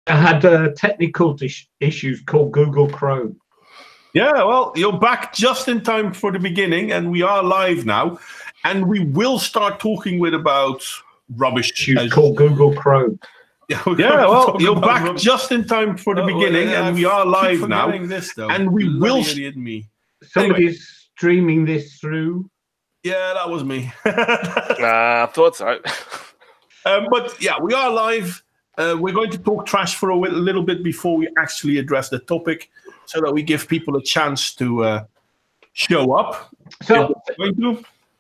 I had technical issues called Google Chrome. Yeah, well, you're back just in time for the beginning, and we are live now. And we will start talking about rubbish. Issues called Google Chrome. Yeah, well, you're back just in time for the beginning, and we are live now. And we will. Somebody's streaming this through. Yeah, that was me. I thought so. But yeah, we are live. We're going to talk trash for a little bit before we actually address the topic, so that we give people a chance to show up. So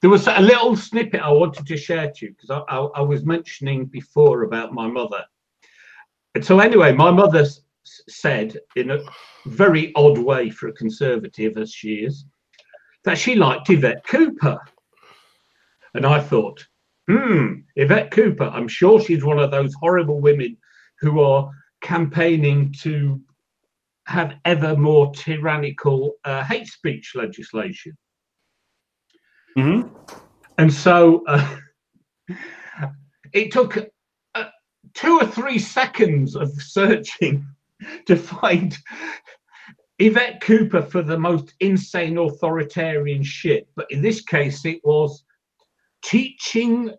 there was a little snippet I wanted to share to you, because I was mentioning before about my mother. And so anyway, my mother said, in a very odd way for a conservative as she is, that she liked Yvette Cooper. And I thought, Yvette Cooper, I'm sure she's one of those horrible women who are campaigning to have ever more tyrannical hate speech legislation. Mm-hmm. And so it took 2 or 3 seconds of searching to find Yvette Cooper for the most insane authoritarian shit. But in this case, it was teaching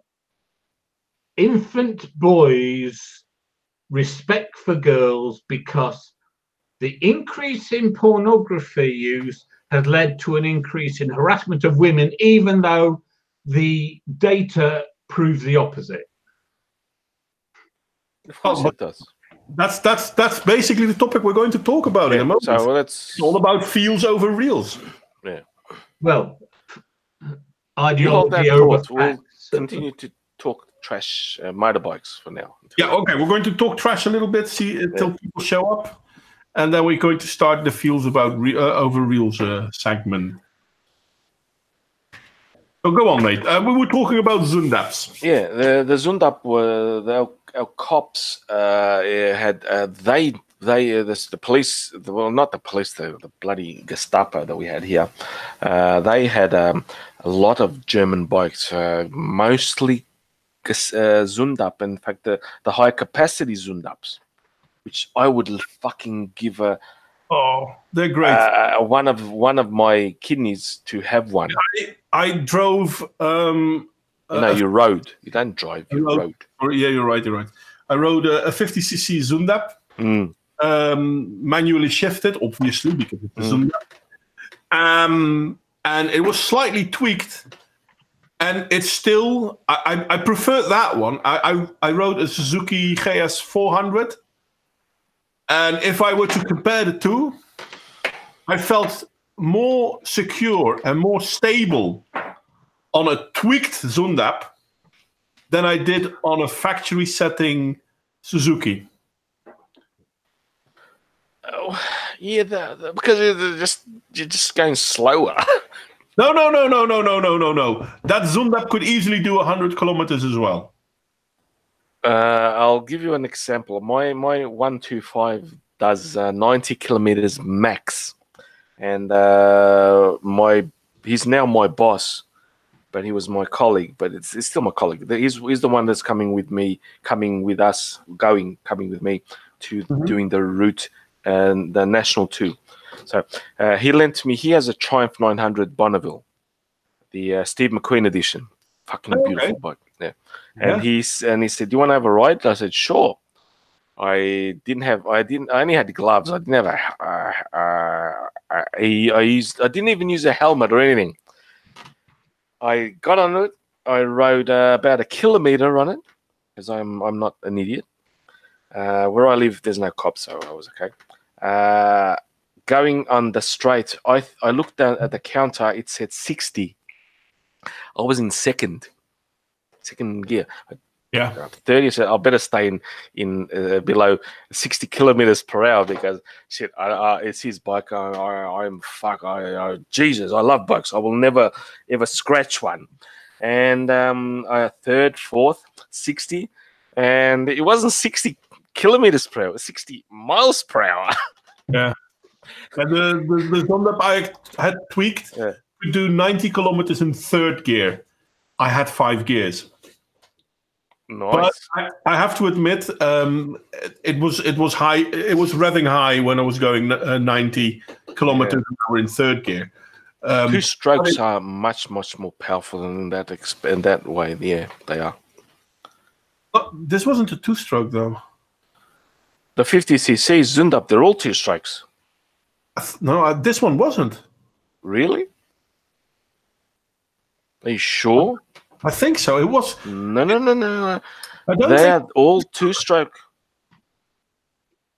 infant boys respect for girls because the increase in pornography use has led to an increase in harassment of women, even though the data proves the opposite. Of course it does. That's basically the topic we're going to talk about in a moment. So it's all about feels over reels. Yeah. Well, ideology over facts. We'll continue to talk trash motorbikes for now. Yeah, okay. We're going to talk trash a little bit, until people show up. And then we're going to start the feels about over reels segment. So go on, mate. We were talking about Zundaps. Yeah, the Zundap were our cops had the police. Well, not the police, the bloody Gestapo that we had here. They had a lot of German bikes, mostly Zundap. In fact, the high capacity Zundaps, which I would fucking give a. Oh, they're great. One of my kidneys to have one. I drove. No, you rode. You don't drive. You rode. Yeah, you're right. I rode a 50cc Zundap, manually shifted, obviously because it's a Zundap, and it was slightly tweaked. And it's still. I prefer that one. I rode a Suzuki GS 400. And if I were to compare the two, I felt more secure and more stable on a tweaked Zundap than I did on a factory setting Suzuki. Oh, yeah, because you're just going slower. No. That Zundap could easily do 100 kilometers as well. I'll give you an example. My 125 does 90 kilometers max, and he's now my boss, but he was my colleague. But it's still my colleague. He's the one that's coming with me to doing the route and the national 2. So he lent me. He has a Triumph 900 Bonneville, the Steve McQueen edition. Fucking beautiful bike. Yeah. And he said, "Do you want to have a ride?" I said, "Sure." I only had the gloves. I didn't have I didn't even use a helmet or anything. I got on it. I rode about a kilometer on it, because I'm not an idiot. Where I live, there's no cops, so I was okay. Going on the straight, I looked down at the counter. It said 60. I was in second gear. Yeah. 30. So I better stay in below 60 kilometers per hour, because shit, it's his bike. Jesus, I love bikes. I will never ever scratch one. And third, fourth, 60, and it wasn't 60 kilometers per hour. It was 60 miles per hour. Yeah. And the Zundap I had tweaked to do 90 kilometers in third gear. I had 5 gears. But I have to admit, it was high. It was revving high when I was going 90 kilometers an hour in third gear. Two strokes are much more powerful than that. In that way, yeah, they are. This wasn't a two-stroke though. The 50cc Zundap, they're all two strokes. No, this one wasn't. Really? Are you sure? I think so. It was. No. They're all two-stroke.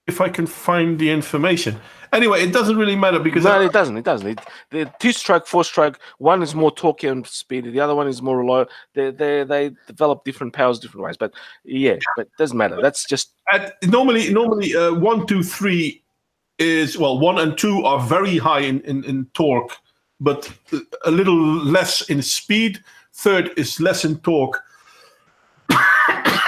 If I can find the information. Anyway, it doesn't really matter because... No, it doesn't. The two-stroke, four-stroke, one is more torquey and speedy. The other one is more low. They develop different powers different ways. But yeah, but it doesn't matter. That's just... Normally, 1, 2, 3 is... Well, 1 and 2 are very high in torque, but a little less in speed. Third is less in torque,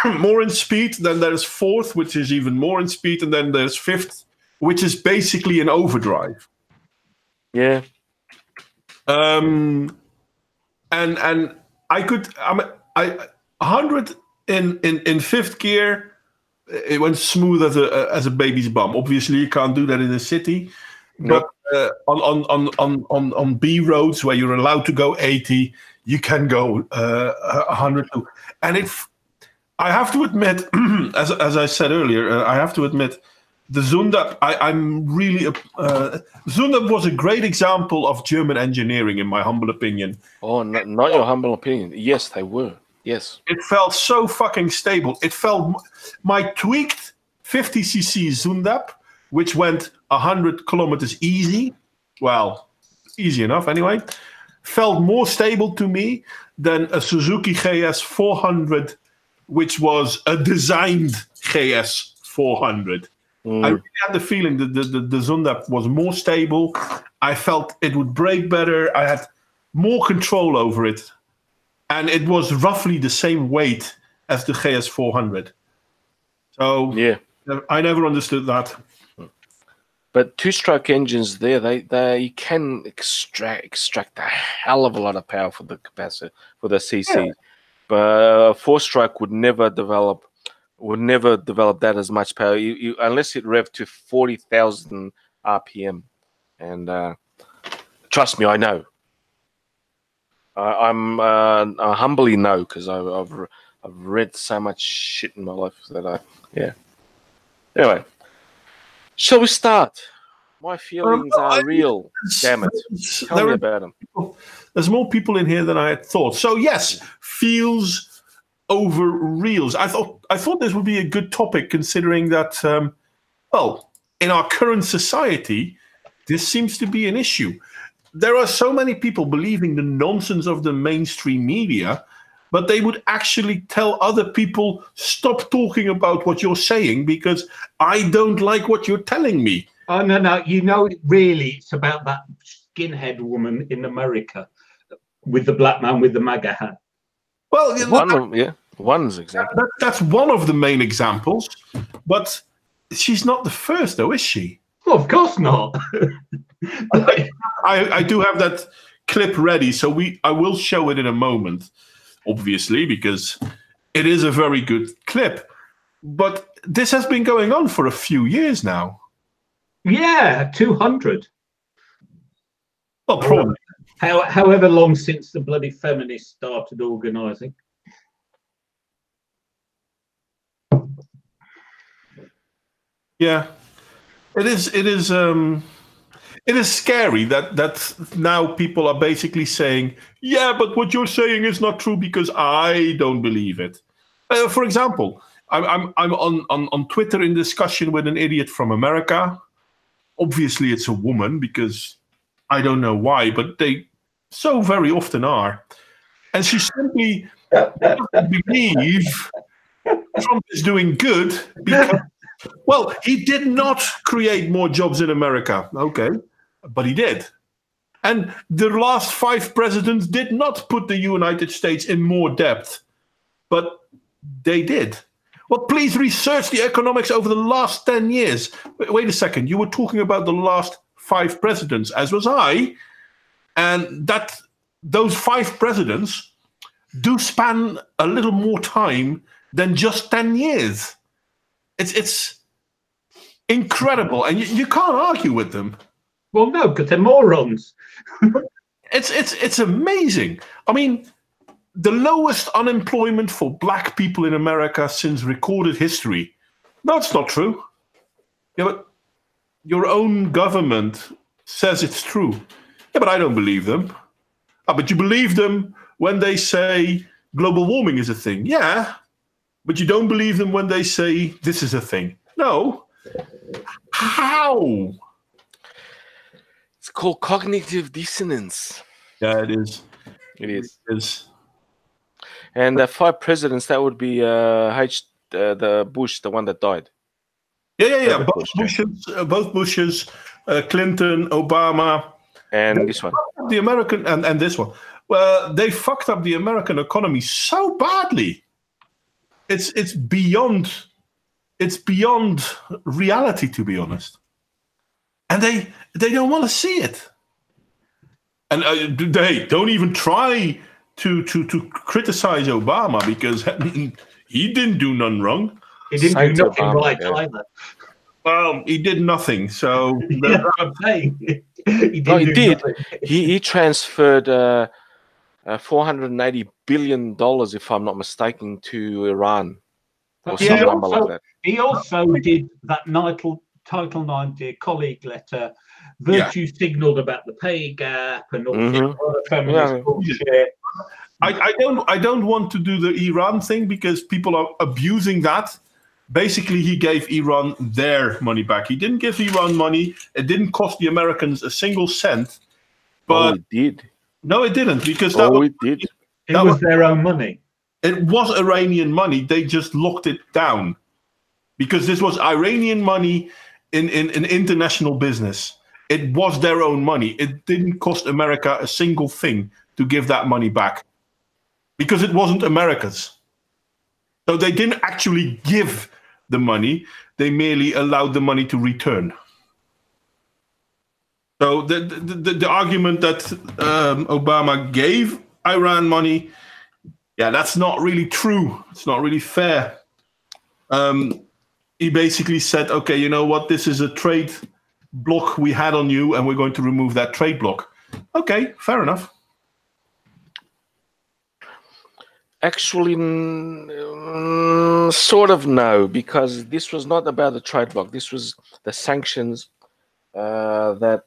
more in speed. Then there's fourth, which is even more in speed. And then there's fifth, which is basically an overdrive. Yeah. And I could... 100 in fifth gear, it went smooth as a baby's bum. Obviously, you can't do that in a city. But on B roads where you're allowed to go 80, you can go 100 too. And I have to admit, as I said earlier, I have to admit, the Zundap, Zundap was a great example of German engineering, in my humble opinion. Oh, not your humble opinion. Yes, they were. Yes. It felt so fucking stable. It felt my tweaked 50cc Zundap, which went 100 kilometers easy. Well, easy enough anyway. Felt more stable to me than a Suzuki GS 400, which was a designed GS 400. I really had the feeling that the Zundap was more stable. I felt it would brake better. I had more control over it. And it was roughly the same weight as the GS 400. So yeah, I never understood that. But two-stroke engines there, they can extract a hell of a lot of power for the capacity, for the CC. Yeah. But four-stroke would never develop that as much power, unless it revved to 40,000 RPM. And trust me, I know. I humbly know, because I've read so much shit in my life that yeah. Anyway. Shall we start? My feelings are real. Damn it. Tell me about them. There's more people in here than I had thought. So yes, feels over reels. I thought this would be a good topic, considering that, well, in our current society, this seems to be an issue. There are so many people believing the nonsense of the mainstream media, but they would actually tell other people, stop talking about what you're saying because I don't like what you're telling me. Oh, no. You know, really, it's about that skinhead woman in America with the black man with the MAGA hat. Well, one's example. That's one of the main examples, but she's not the first, though, is she? Well, of course not. I do have that clip ready, so I will show it in a moment. Obviously, because it is a very good clip. But this has been going on for a few years now. Yeah, 200. Well, probably. However long since the bloody feminists started organising. Yeah. It is scary that now people are basically saying, yeah, but what you're saying is not true because I don't believe it. For example, I'm on Twitter in discussion with an idiot from America. Obviously, it's a woman because I don't know why, but they so very often are. And she simply doesn't believe Trump is doing good because, well, he did not create more jobs in America. Okay. But he did. And the last 5 presidents did not put the United States in more debt. But they did. Well, please research the economics over the last 10 years. Wait a second. You were talking about the last 5 presidents, as was I. And those 5 presidents do span a little more time than just 10 years. It's incredible, and you can't argue with them. Well, no, because they're morons. It's amazing. I mean, the lowest unemployment for black people in America since recorded history. That's not true. Yeah, but your own government says it's true. Yeah, but I don't believe them. But you believe them when they say global warming is a thing. Yeah, but you don't believe them when they say this is a thing. No. How? It's called cognitive dissonance. Yeah, it is. It is. It is. And the 5 presidents, that would be the Bush, the one that died. Yeah. Both Bushes, Clinton, Obama, and this one, the American, and this one. Well, they fucked up the American economy so badly. It's beyond reality, to be honest. And they don't want to see it. And they don't even try to criticize Obama, because he didn't do none wrong. He didn't do nothing right either. Well, he did nothing. So that's what I'm saying. He did. He transferred $480 billion, if I'm not mistaken, to Iran. Or some number like that. He also did that Title 90 colleague letter, virtue signaled about the pay gap and all the feminist bullshit. I don't want to do the Iran thing, because people are abusing that. Basically, he gave Iran their money back. He didn't give Iran money. It didn't cost the Americans a single cent. But it did. No, it didn't, because it did. It was their own money. It was Iranian money. They just locked it down, because this was Iranian money in international business. It was their own money. It didn't cost America a single thing to give that money back, because it wasn't America's. So they didn't actually give the money. They merely allowed the money to return. So the argument that Obama gave Iran money, yeah, that's not really true. It's not really fair. He basically said, okay, you know what? This is a trade block we had on you, and we're going to remove that trade block. Okay, fair enough. Actually, sort of no, because this was not about the trade block. This was the sanctions that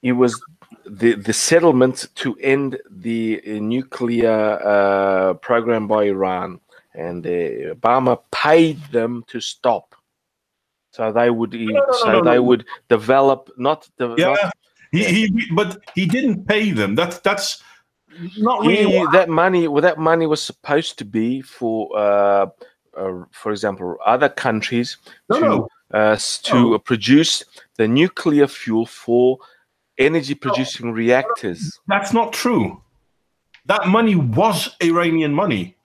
it was the settlement to end the nuclear program by Iran, and Obama paid them to stop, so they would they would develop not. But he didn't pay them. That's. Not really. That money was supposed to be for example, other countries to produce the nuclear fuel for energy-producing reactors. That's not true. That money was Iranian money.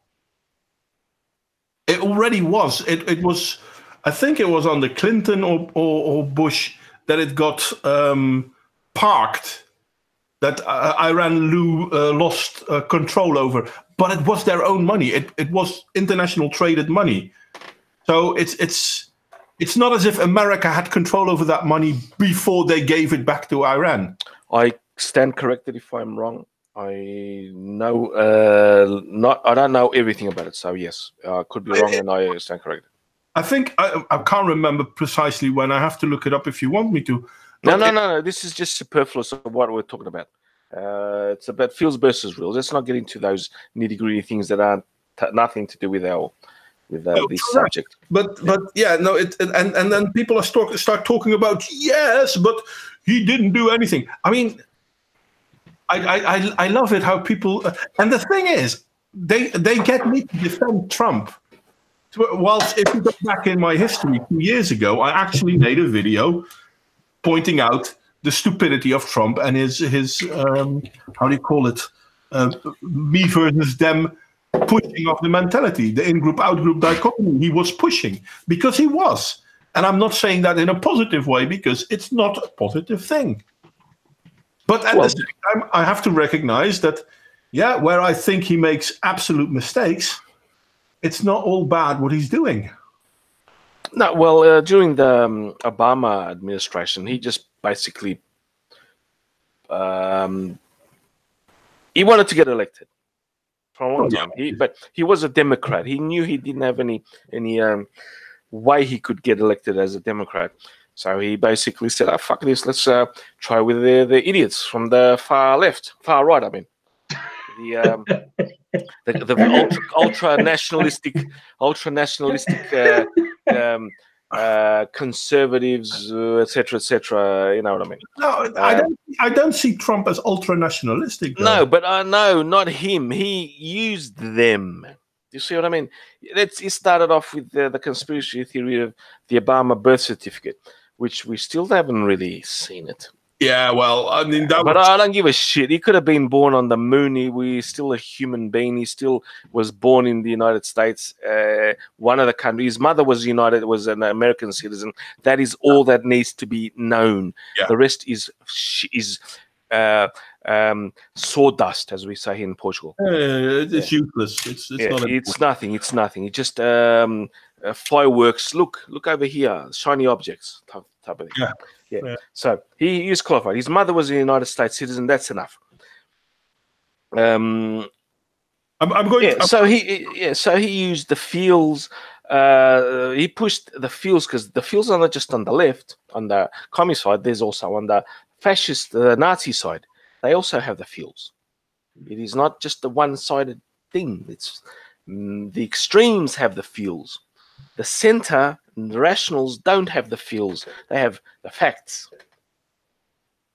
It already was. It was. I think it was under Clinton or Bush that it got parked. That Iran lost control over, but it was their own money. It was international traded money, so it's not as if America had control over that money before they gave it back to Iran. I stand corrected if I'm wrong. I know I don't know everything about it, so yes, I could be wrong, and I stand corrected. I think I can't remember precisely when. I have to look it up if you want me to. No. This is just superfluous of what we're talking about. It's about fields versus reals. Let's not get into those nitty-gritty things that are nothing to do with this subject. But yeah, no. And then people start talking about, yes, but he didn't do anything. I mean, I love it how people. And the thing is, they get me to defend Trump. Whilst if you go back in my history 2 years ago, I actually made a video pointing out the stupidity of Trump and his how do you call it, me versus them, pushing of the mentality, the in-group, out-group dichotomy he was pushing, because he was. And I'm not saying that in a positive way, because it's not a positive thing. But at the same time, I have to recognize that Yeah, where I think he makes absolute mistakes, it's not all bad what he's doing. No, well, during the Obama administration, he just basically he wanted to get elected for a long time. But he was a Democrat. He knew he didn't have any way he could get elected as a Democrat. So he basically said, "Oh, fuck this. Let's try with the idiots from the far right. I mean, the ultra nationalistic, conservatives, etc. You know what I mean?" No, I don't see Trump as ultra nationalistic. No, but no, not him. He used them. You see what I mean? He started off with the conspiracy theory of the Obama birth certificate, which we still haven't really seen it. Yeah, well, I mean, I don't give a shit. He could have been born on the moon. He's still a human being. He still was born in the United States, one of the countries. His mother was an American citizen. That is all that needs to be known. Yeah. The rest is sawdust, as we say here in Portugal. It's useless. It's nothing. It's nothing. It's just fireworks. Look over here, shiny objects type of thing. Yeah. So he is qualified. His mother was a United States citizen. That's enough. I'm going. So he used the fields. He pushed the fields because the fields are not just on the left, on the communist side. There's also on the fascist, Nazi side. They also have the fields. It is not just the one-sided thing. It's the extremes have the fields. The center, the rationals don't have the feels; they have the facts.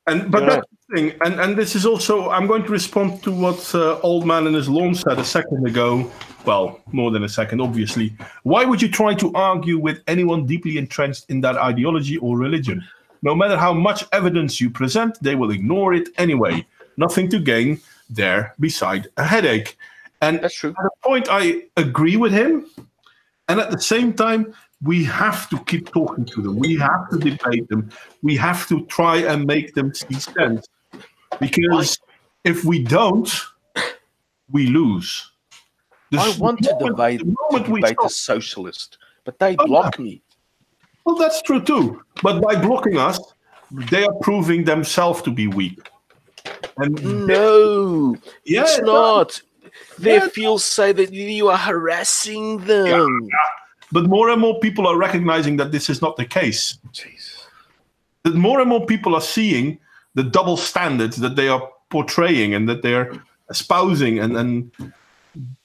But that's the thing, and this is also. I'm going to respond to what Old Man in his lawn said a second ago. Well, more than a second, obviously. Why would you try to argue with anyone deeply entrenched in that ideology or religion? No matter how much evidence you present, they will ignore it anyway. Nothing to gain there beside a headache. And that's true. At a point, I agree with him. And at the same time, we have to keep talking to them. We have to debate them. We have to try and make them see sense. Because if we don't, we lose. I want to debate a socialist, but they block me. Well, that's true too. But by blocking us, they are proving themselves to be weak. And it's not. Their fields say that you are harassing them. Yeah. But more and more people are recognizing that this is not the case. Jeez. That more and more people are seeing the double standards that they are portraying and that they're espousing. And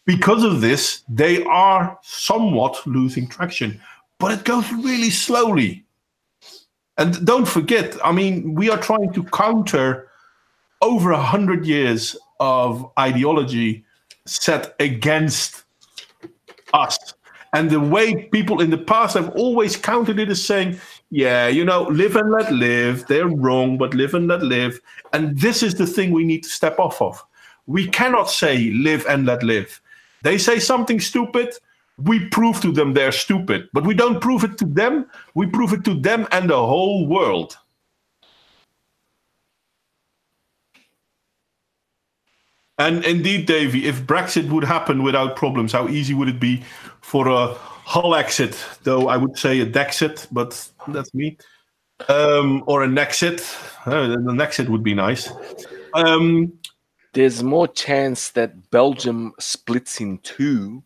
because of this, they are somewhat losing traction. But it goes really slowly. And don't forget, I mean, we are trying to counter over 100 years of ideology set against us. And the way people in the past have always countered it is saying, yeah, live and let live. They're wrong, but live and let live. And this is the thing we need to step off of. We cannot say live and let live. They say something stupid, we prove to them they're stupid. But we don't prove it to them, we prove it to them and the whole world. And indeed, Davey, if Brexit would happen without problems, how easy would it be for a Hull exit? Though I would say a Dexit, but that's me. Or a Nexit. The Nexit would be nice. There's more chance that Belgium splits in two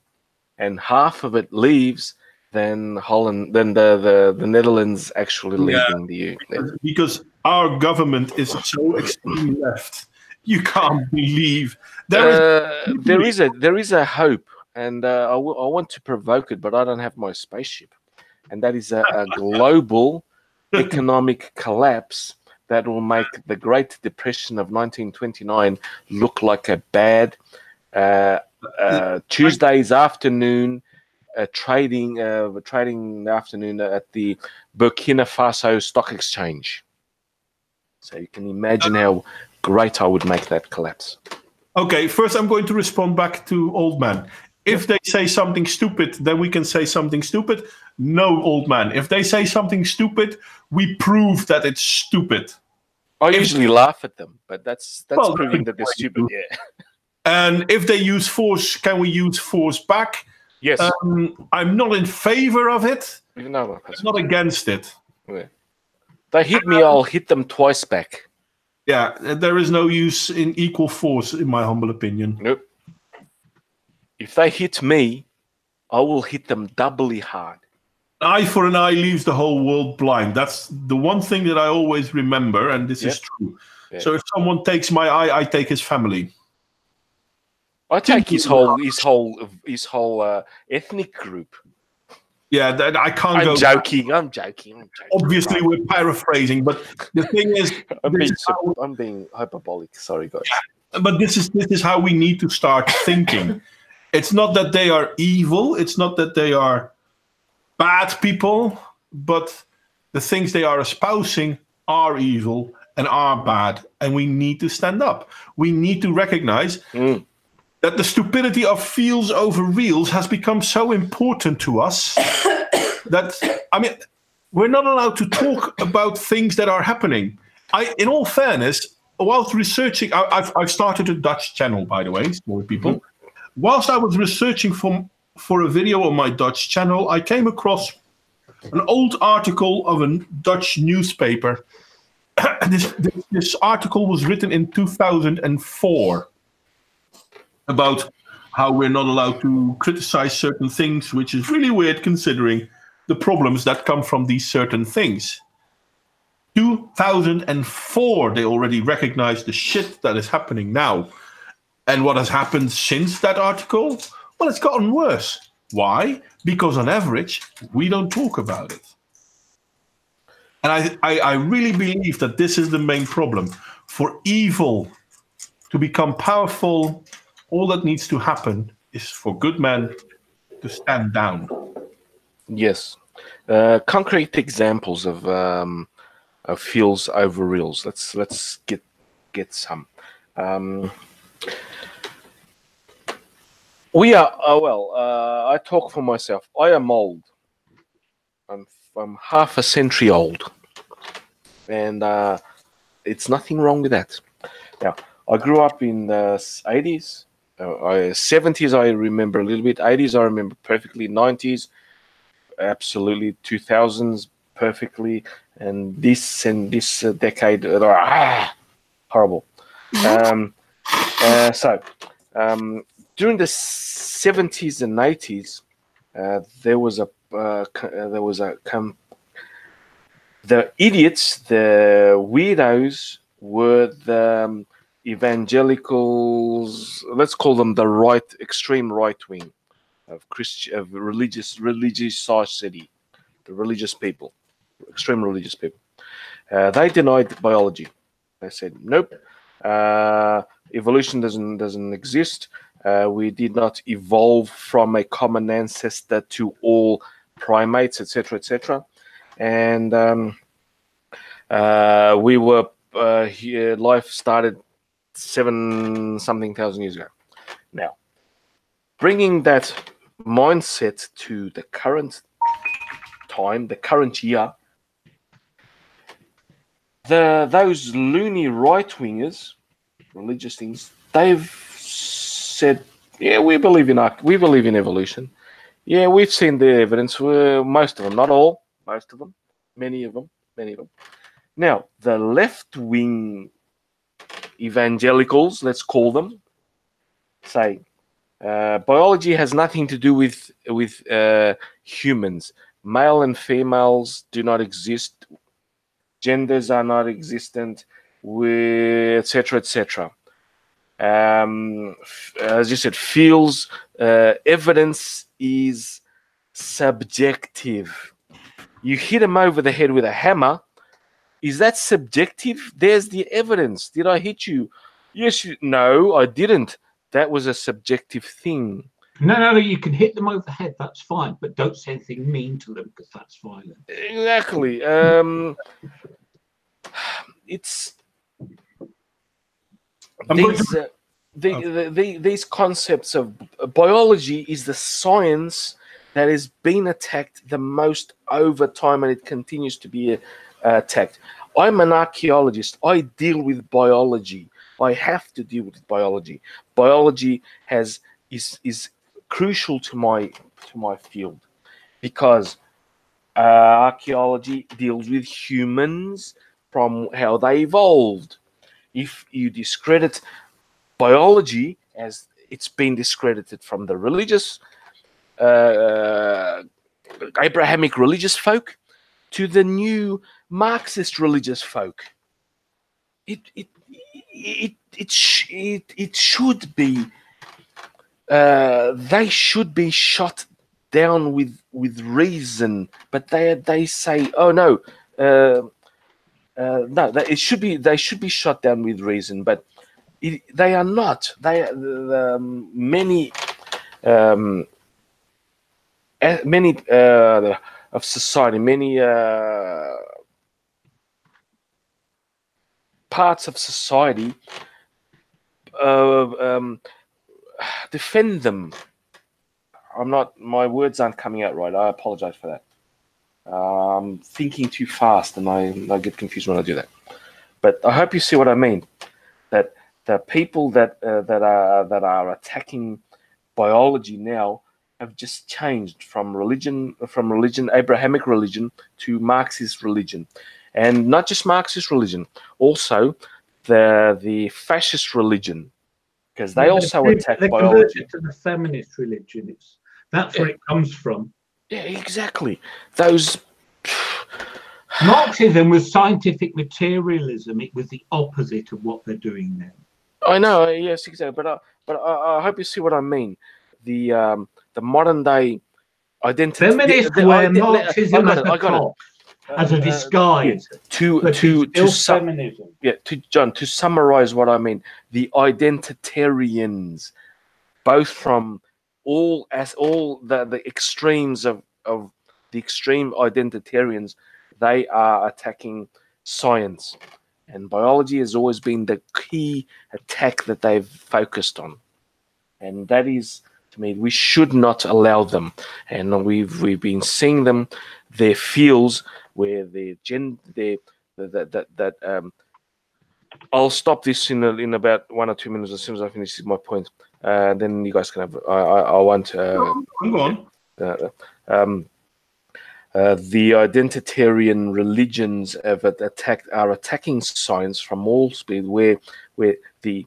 and half of it leaves than the Netherlands actually leaving the EU. Because our government is so extreme left. You can't believe there is a hope, and I want to provoke it, but I don't have my spaceship, and that is a global economic collapse that will make the Great Depression of 1929 look like a bad Tuesday's afternoon trading afternoon at the Burkina Faso Stock Exchange. So you can imagine how great I would make that collapse. Okay, first I'm going to respond back to Old Man. If they say something stupid, then we can say something stupid. No, Old Man. If they say something stupid, we prove that it's stupid. I usually laugh at them, but that's proving that they're stupid, yeah. And if they use force, can we use force back? Yes. I'm not in favor of it. No, I'm not against it. yeah. They hit me, I'll hit them twice back. Yeah, there is no use in equal force, in my humble opinion. Nope. If they hit me, I will hit them doubly hard. Eye for an eye leaves the whole world blind. That's the one thing that I always remember, and this is true. Yeah. So if someone takes my eye, I take his family. I take his whole ethnic group. Yeah, I can't go. I'm joking. Obviously, we're paraphrasing, but the thing is, I'm being hyperbolic. Sorry, guys. But this is how we need to start thinking. It's not that they are evil. It's not that they are bad people, but the things they are espousing are evil and are bad, and we need to stand up. We need to recognize that the stupidity of feels over reals has become so important to us that, I mean, we're not allowed to talk about things that are happening. In all fairness, whilst researching, I've started a Dutch channel, by the way, for people. Whilst I was researching for a video on my Dutch channel, I came across an old article of a Dutch newspaper. This article was written in 2004 about how we're not allowed to criticize certain things, which is really weird considering the problems that come from these certain things. 2004, they already recognized the shit that is happening now. And what has happened since that article? Well, it's gotten worse. Why? Because on average, we don't talk about it. And I really believe that this is the main problem. For evil to become powerful, all that needs to happen is for good men to stand down. Yes. Concrete examples of feels over reals. Let's get some. We are I talk for myself. I am old. I'm half a century old, and it's nothing wrong with that. Now, I grew up in the 80s, 70s. I remember a little bit. 80s I remember perfectly. 90s, absolutely. 2000s perfectly, and this decade, horrible. During the 70s and 80s, the idiots, the weirdos, were the evangelicals. Let's call them the extreme right wing of religious society, the religious people, extreme religious people. They denied biology. They said nope, evolution doesn't exist. We did not evolve from a common ancestor to all primates, etc., etc. And we were here. Life started 7-something thousand years ago. Now, bringing that mindset to the current time, the current year, those loony right-wingers, religious things, they've said, yeah, we believe in evolution. Yeah, we've seen the evidence. Most of them, not all, most of them, many of them. Now, the left-wing evangelicals, let's call them, say biology has nothing to do with humans. Male and females do not exist. Genders are not existent, etc., etc. As you said, feels evidence is subjective. You hit him over the head with a hammer. Is that subjective? There's the evidence. Did I hit you? Yes. No, I didn't. That was a subjective thing. No, you can hit them over the head. That's fine, but don't say anything mean to them because that's violent. Exactly. It's these concepts of biology is the science that has been attacked the most over time, and it continues to be attacked. I'm an archaeologist. I deal with biology. I have to deal with biology. Biology is crucial to my field, because archaeology deals with humans from how they evolved. If you discredit biology, as it's been discredited from the religious, Abrahamic religious folk to the new Marxist religious folk, it should be, they should be shot down with reason, but they say, oh no, no, they should be shot down with reason, but they are not. They many of society, many parts of society defend them. My words aren't coming out right. I apologize for that. I'm thinking too fast, and I get confused when I do that. But I hope you see what I mean. That the people that are attacking biology now have just changed from religion, Abrahamic religion, to Marxist religion, and not just Marxist religion, also the fascist religion, because they also attack biology. To the feminist religion, that's where it comes from. Yeah, exactly. Those Marxism was scientific materialism. It was the opposite of what they're doing now. I know, yes, exactly. But I hope you see what I mean. The modern day identity. Feminist where Marxism as a disguise to feminism. To summarize what I mean, the identitarians, both from all the extremes of the extreme identitarians, they are attacking science, and biology has always been the key attack that they've focused on, and that is, to me, we should not allow them. And we've been seeing them, their fields where I'll stop this in about 1 or 2 minutes as soon as I finish my point. Then you guys can have. I want. Go on. The identitarian religions are attacking science from all speed, where the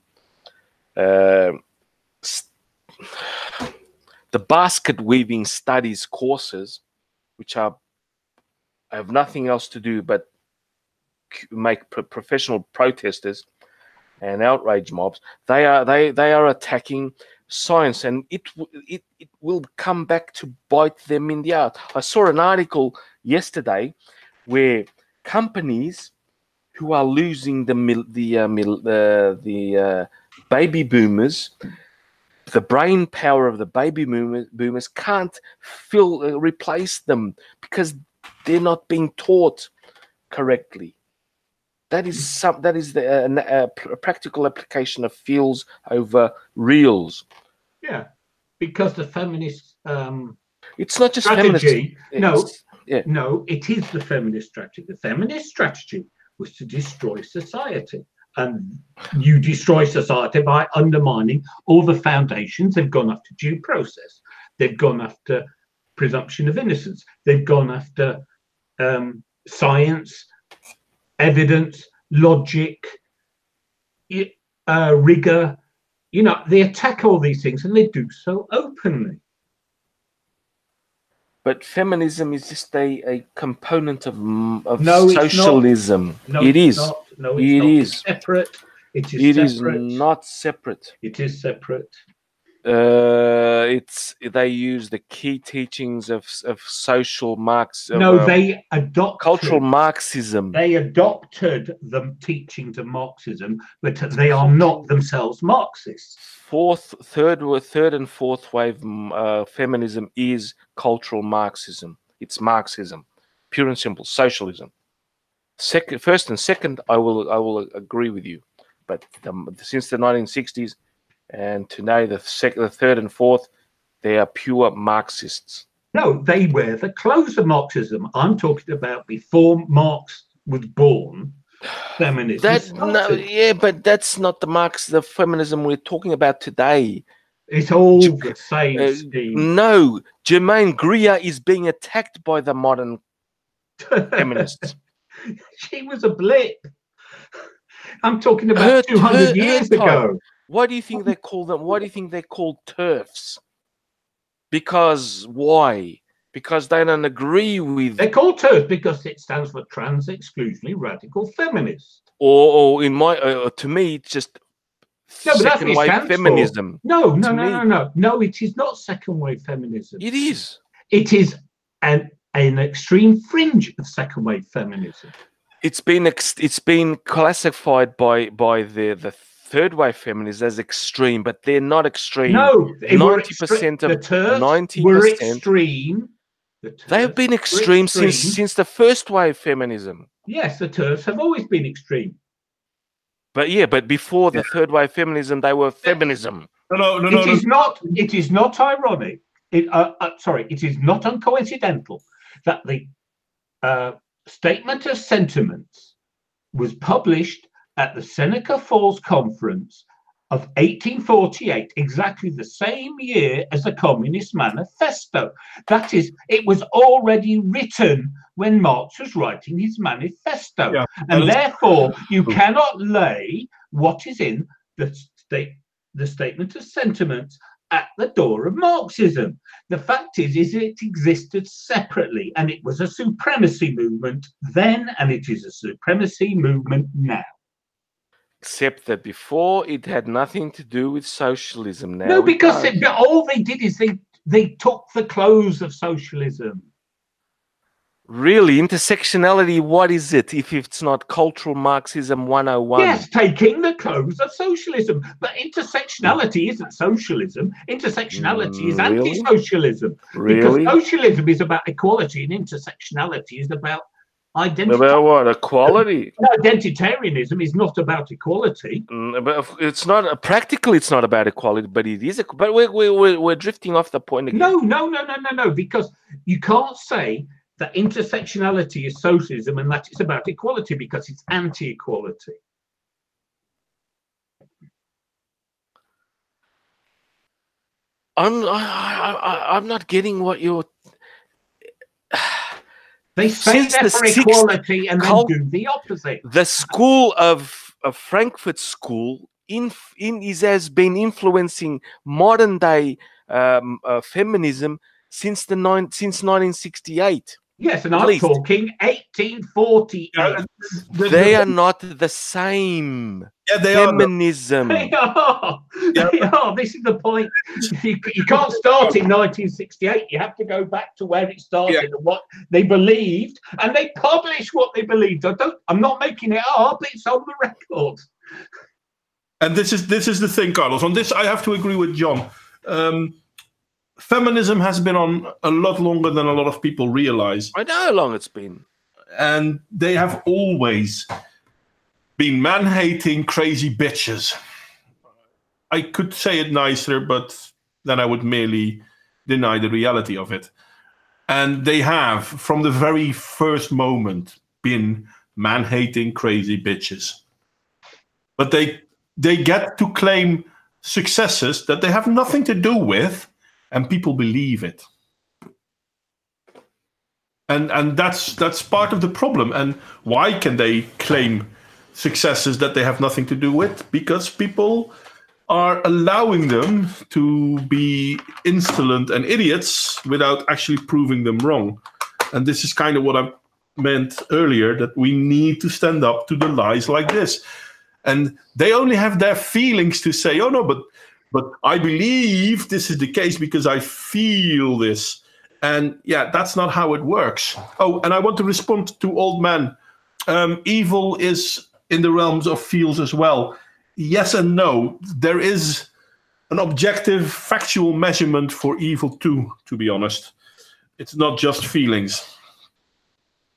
basket weaving studies courses, which have nothing else to do but make professional protesters and outrage mobs. They are attacking science, and it will come back to bite them in the ass. I saw an article yesterday where companies who are losing the baby boomers, the brain power of the baby boomers can't replace them because they're not being taught correctly. That is a practical application of fields over reals. Yeah, because the feminist it's not just strategy. Feminist. No, it is the feminist strategy. The feminist strategy was to destroy society, and you destroy society by undermining all the foundations. They've gone after due process. They've gone after presumption of innocence. They've gone after science, evidence, logic, rigor. You know, they attack all these things, and they do so openly. But feminism is just a component of It's socialism. not. No, it is. Not. No, it's not. It's separate. It is not separate. It is separate. They use the key teachings of social Marxism. No, they adopted cultural Marxism. They adopted the teachings of Marxism, but they are not themselves Marxists. Third and fourth wave feminism is cultural Marxism. It's Marxism, pure and simple, socialism. First and second, I will agree with you, but since the 1960s. And today, the third and fourth, they are pure Marxists. No, they wear the clothes of Marxism. I'm talking about before Marx was born. feminism started. Yeah, but that's not the feminism we're talking about today. It's all the same scheme. No, Germaine Greer is being attacked by the modern feminists. She was a blip. I'm talking about 200 years ago. Why do you think they call them? Why do you think they're called TERFs? Because why? Because they don't agree with. They're called TERFs because it stands for Trans Exclusionary Radical Feminist. Or in my, to me, it's just. No, but that's what it stands feminism. For. No, it is not second wave feminism. It is. It is an extreme fringe of second wave feminism. It's been classified by the third wave feminists as extreme, but they're not extreme. No, 90% of the TERFs 90% were extreme. They have been extreme since the first wave feminism. Yes, the TERFs have always been extreme. But before the third wave feminism, they were feminism. No. It is not ironic. It is not uncoincidental that the Statement of Sentiments was published at the Seneca Falls Conference of 1848, exactly the same year as the Communist Manifesto. That is, it was already written when Marx was writing his manifesto. Yeah, and therefore, you cannot lay what is in the Statement of Sentiments at the door of Marxism. The fact is it existed separately, and it was a supremacy movement then, and it is a supremacy movement now. Except that before it had nothing to do with socialism. Now, no, because all they did is they took the clothes of socialism. Really, intersectionality, what is it if it's not cultural Marxism 101? Yes, taking the clothes of socialism. But intersectionality isn't socialism. Intersectionality is anti-socialism. Really? Because socialism is about equality and intersectionality is about identity. About what? Equality? No, identitarianism is not about equality. But it's not practically. It's not about equality, but it is. But we're drifting off the point again. No. Because you can't say that intersectionality is socialism and that it's about equality, because it's anti-equality. I'm not getting what you're. They say they're for equality and then do the opposite. The school of Frankfurt School has been influencing modern day feminism since 1968. Yes, and I'm talking 1848. They are not the same. Yeah, they feminism. They are. They are. This is the point. You can't start in 1968. You have to go back to where it started and what they believed, and they publish what they believed. I'm not making it up. It's on the record. And this is the thing, Carlos. On this, I have to agree with John. Feminism has been on a lot longer than a lot of people realize. I know how long it's been. And they have always been man-hating, crazy bitches. I could say it nicer, but then I would merely deny the reality of it. And they have, from the very first moment, been man-hating, crazy bitches. But they get to claim successes that they have nothing to do with, and people believe it. And that's part of the problem. And why can they claim successes that they have nothing to do with? Because people are allowing them to be insolent and idiots without actually proving them wrong. And this is kind of what I meant earlier, that we need to stand up to the lies like this. And they only have their feelings to say, oh no, but I believe this is the case because I feel this. And yeah, that's not how it works. Oh, and I want to respond to Old Man. Evil is in the realms of feels as well. Yes and no. There is an objective, factual measurement for evil too, to be honest. It's not just feelings.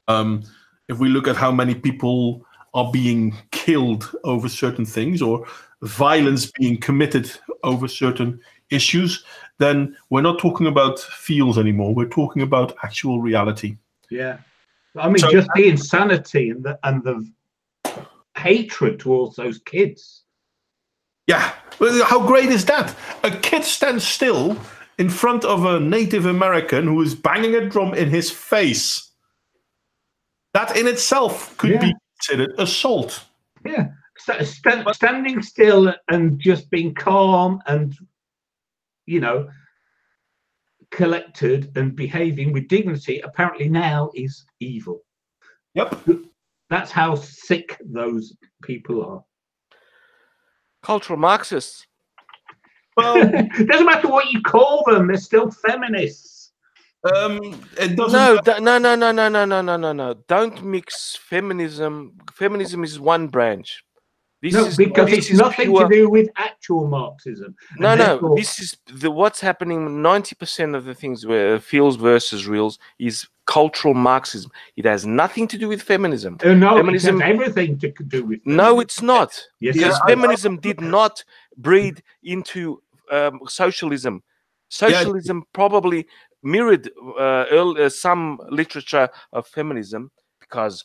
If we look at how many people are being killed over certain things, or violence being committed over certain issues, then we're not talking about feels anymore. We're talking about actual reality. Yeah, I mean, so, just the insanity and the hatred towards those kids. Yeah, well, how great is that? A kid stands still in front of a Native American who is banging a drum in his face. That in itself could be considered assault. Yeah, standing still and just being calm and, you know, collected and behaving with dignity apparently now is evil. Yep. That's how sick those people are. Cultural Marxists. Well, it doesn't matter what you call them; they're still feminists. It doesn't. No. Don't mix feminism. Feminism is one branch. Because it's nothing to do with actual Marxism. No. This is what's happening. 90% of the things where feels versus reals is cultural Marxism. It has nothing to do with feminism. Oh, no, feminism it has everything to do with feminism. No, it's not. Yes, because feminism did not breed into socialism. Socialism probably mirrored some literature of feminism because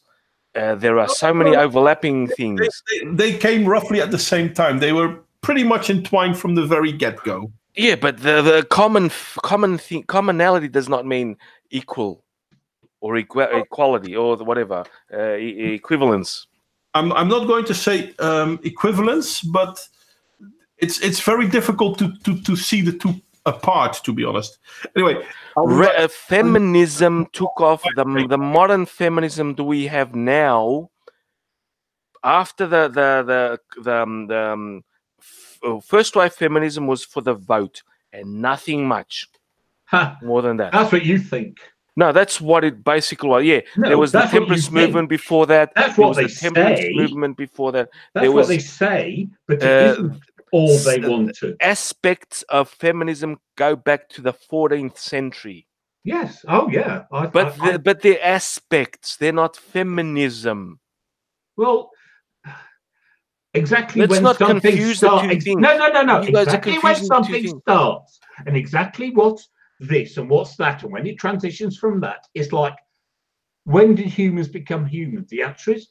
there are so many overlapping things. They came roughly at the same time. They were pretty much entwined from the very get-go. Yeah, but the commonality does not mean equal or equality or whatever equivalence. I'm not going to say equivalence, but it's very difficult to see the two apart, to be honest. Anyway, feminism took off. The modern feminism that we have now, after the first wave feminism was for the vote and nothing much more than that. That's what you think. No, that's what it basically was. Yeah, no, there was the temperance movement before that. That's what they say. Temperance movement before that. That's what they say, but it isn't all they wanted. Aspects of feminism go back to the 14th century. Yes. Oh, yeah. But they're aspects. They're not feminism. Well, exactly. Let's when not something confuse the two things. No. You guys exactly are when confusing something starts and exactly what's this and what's that, and when it transitions from that, it's like, when did humans become humans? The answer is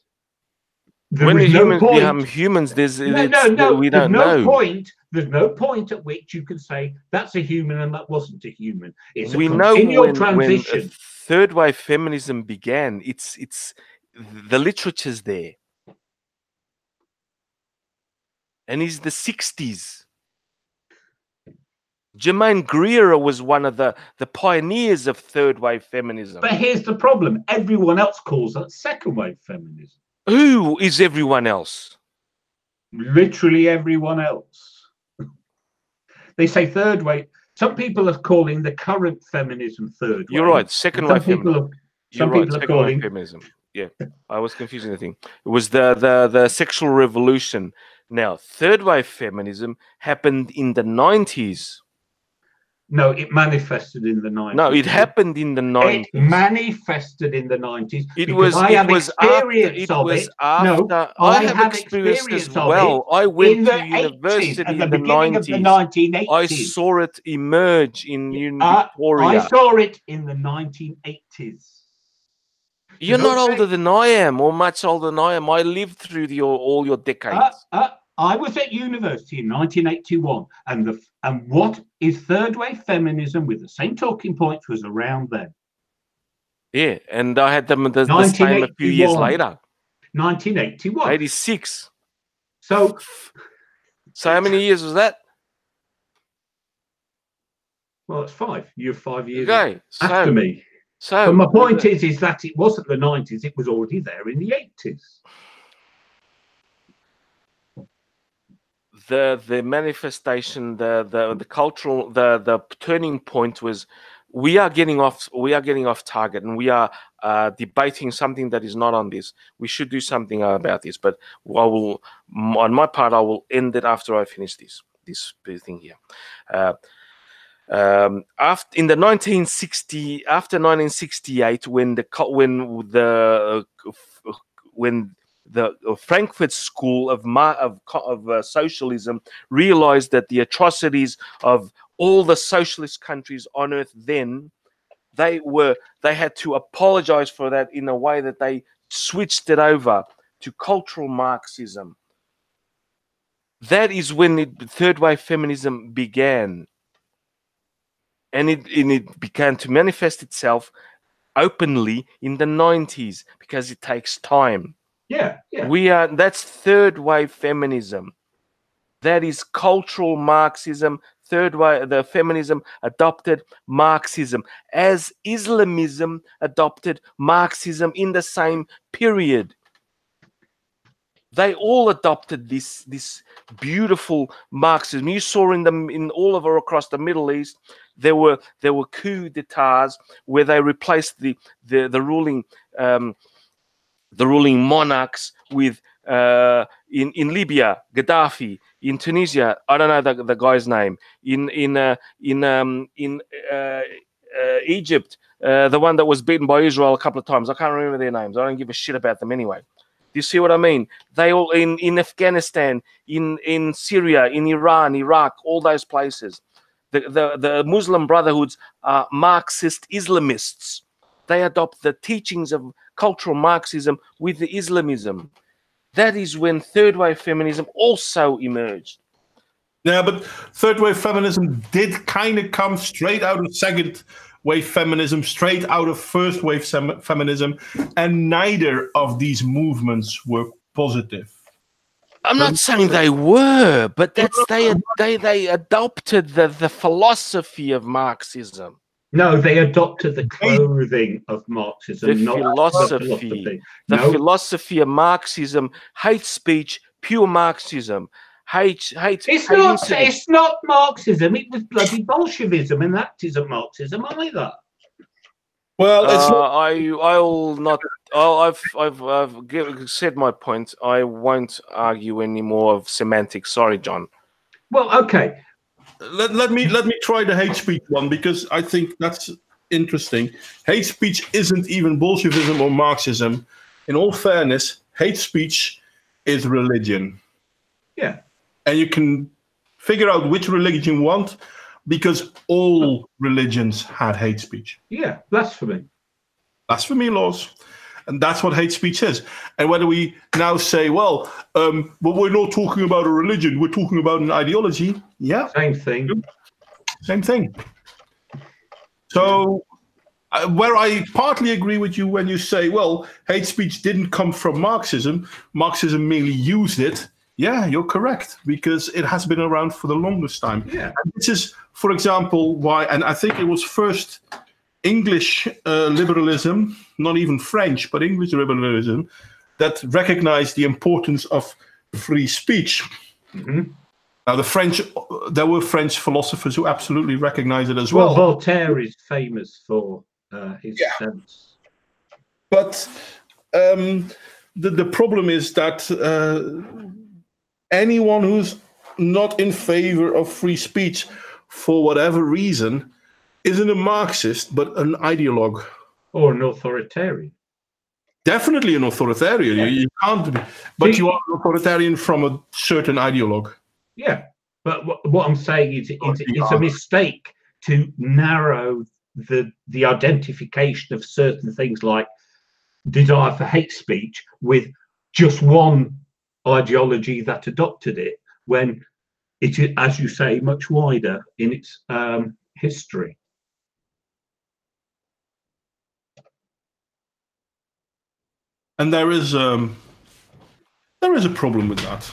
when did humans become humans? We don't know. There's no point at which you can say that's a human and that wasn't a human. It's we know when third wave feminism began. It's the literature's there, and it's the 60s. Germaine Greer was one of the pioneers of third wave feminism. But here's the problem: everyone else calls that second wave feminism. Who is everyone else? Literally everyone else. They say third wave. Some people are calling the current feminism third wave. You're right. Second wave feminism. Some people are calling feminism. Yeah, I was confusing the thing. It was the sexual revolution. Now, third wave feminism happened in the 90s. No, it manifested in the 90s. No, it happened in the 90s. It manifested in the 90s. I have experience as well. I went to university in the 90s. I saw it emerge in Victoria. I saw it in the 1980s. You're not older than I am, or much older than I am. I lived through all your decades. I was at university in 1981, and what is third wave feminism with the same talking points was around then. Yeah, and I had them the same a few years later. 1981. 86. So how many years was that? Well, it's 5. You're 5 years after me. But my point is that it wasn't the 90s; it was already there in the 80s. The manifestation, the cultural, the turning point was we are getting off target, and we are debating something that is not on this. We should do something about this. But on my part, I will end it after I finish this thing here. After 1968, when the Frankfurt School of Socialism realized that the atrocities of all the socialist countries on earth then, they had to apologize for that in a way that they switched it over to cultural Marxism. That is when third wave feminism began. And it began to manifest itself openly in the 90s, because it takes time. Yeah, yeah. That's third wave feminism. That is cultural Marxism. Third wave, the feminism adopted Marxism, as Islamism adopted Marxism in the same period. They all adopted this beautiful Marxism. You saw in all over across the Middle East, there were coup d'etats where they replaced the ruling monarchs with in Libya, Gaddafi. In Tunisia, I don't know the guy's name. In Egypt, the one that was beaten by Israel a couple of times. I can't remember their names. I don't give a shit about them anyway. Do you see what I mean? They all in Afghanistan, in Syria, in Iran, Iraq, all those places. The Muslim Brotherhoods are Marxist Islamists. They adopt the teachings of cultural Marxism with the Islamism. That is when third wave feminism also emerged. Yeah, but third wave feminism did kind of come straight out of second wave feminism, straight out of first wave feminism, and neither of these movements were positive. I'm not saying they were, but they adopted the philosophy of Marxism. No, they adopted the clothing of Marxism, The philosophy. The philosophy of Marxism, hate speech, pure Marxism. It's not Marxism. It was bloody Bolshevism, and that isn't Marxism either. Well, it's I've said my point. I won't argue any more of semantics. Sorry, John. Well, okay. Let me try the hate speech one, because I think that's interesting. Hate speech isn't even Bolshevism or Marxism. In all fairness, hate speech is religion. Yeah. And you can figure out which religion you want, because all religions had hate speech. Yeah, blasphemy. Blasphemy laws. And that's what hate speech is. And whether we now say, well, but we're not talking about a religion, we're talking about an ideology. Yeah. Same thing. Same thing. So where I partly agree with you when you say, well, hate speech didn't come from Marxism. Marxism merely used it. Yeah, you're correct, because it has been around for the longest time. Yeah. And this is, for example, why, and I think it was first English liberalism, not even French, but English liberalism, that recognized the importance of free speech. Mm-hmm. Now, there were French philosophers who absolutely recognized it as well. Well, Voltaire is famous for his sense. But the problem is that anyone who's not in favor of free speech, for whatever reason, isn't a Marxist, but an ideologue. Or an authoritarian. Definitely an authoritarian. Yeah. You can't be. But you are an authoritarian from a certain ideologue. Yeah. But what I'm saying is it's a mistake to narrow the identification of certain things like desire for hate speech with just one ideology that adopted it, when it is, as you say, much wider in its history. And there is a problem with that.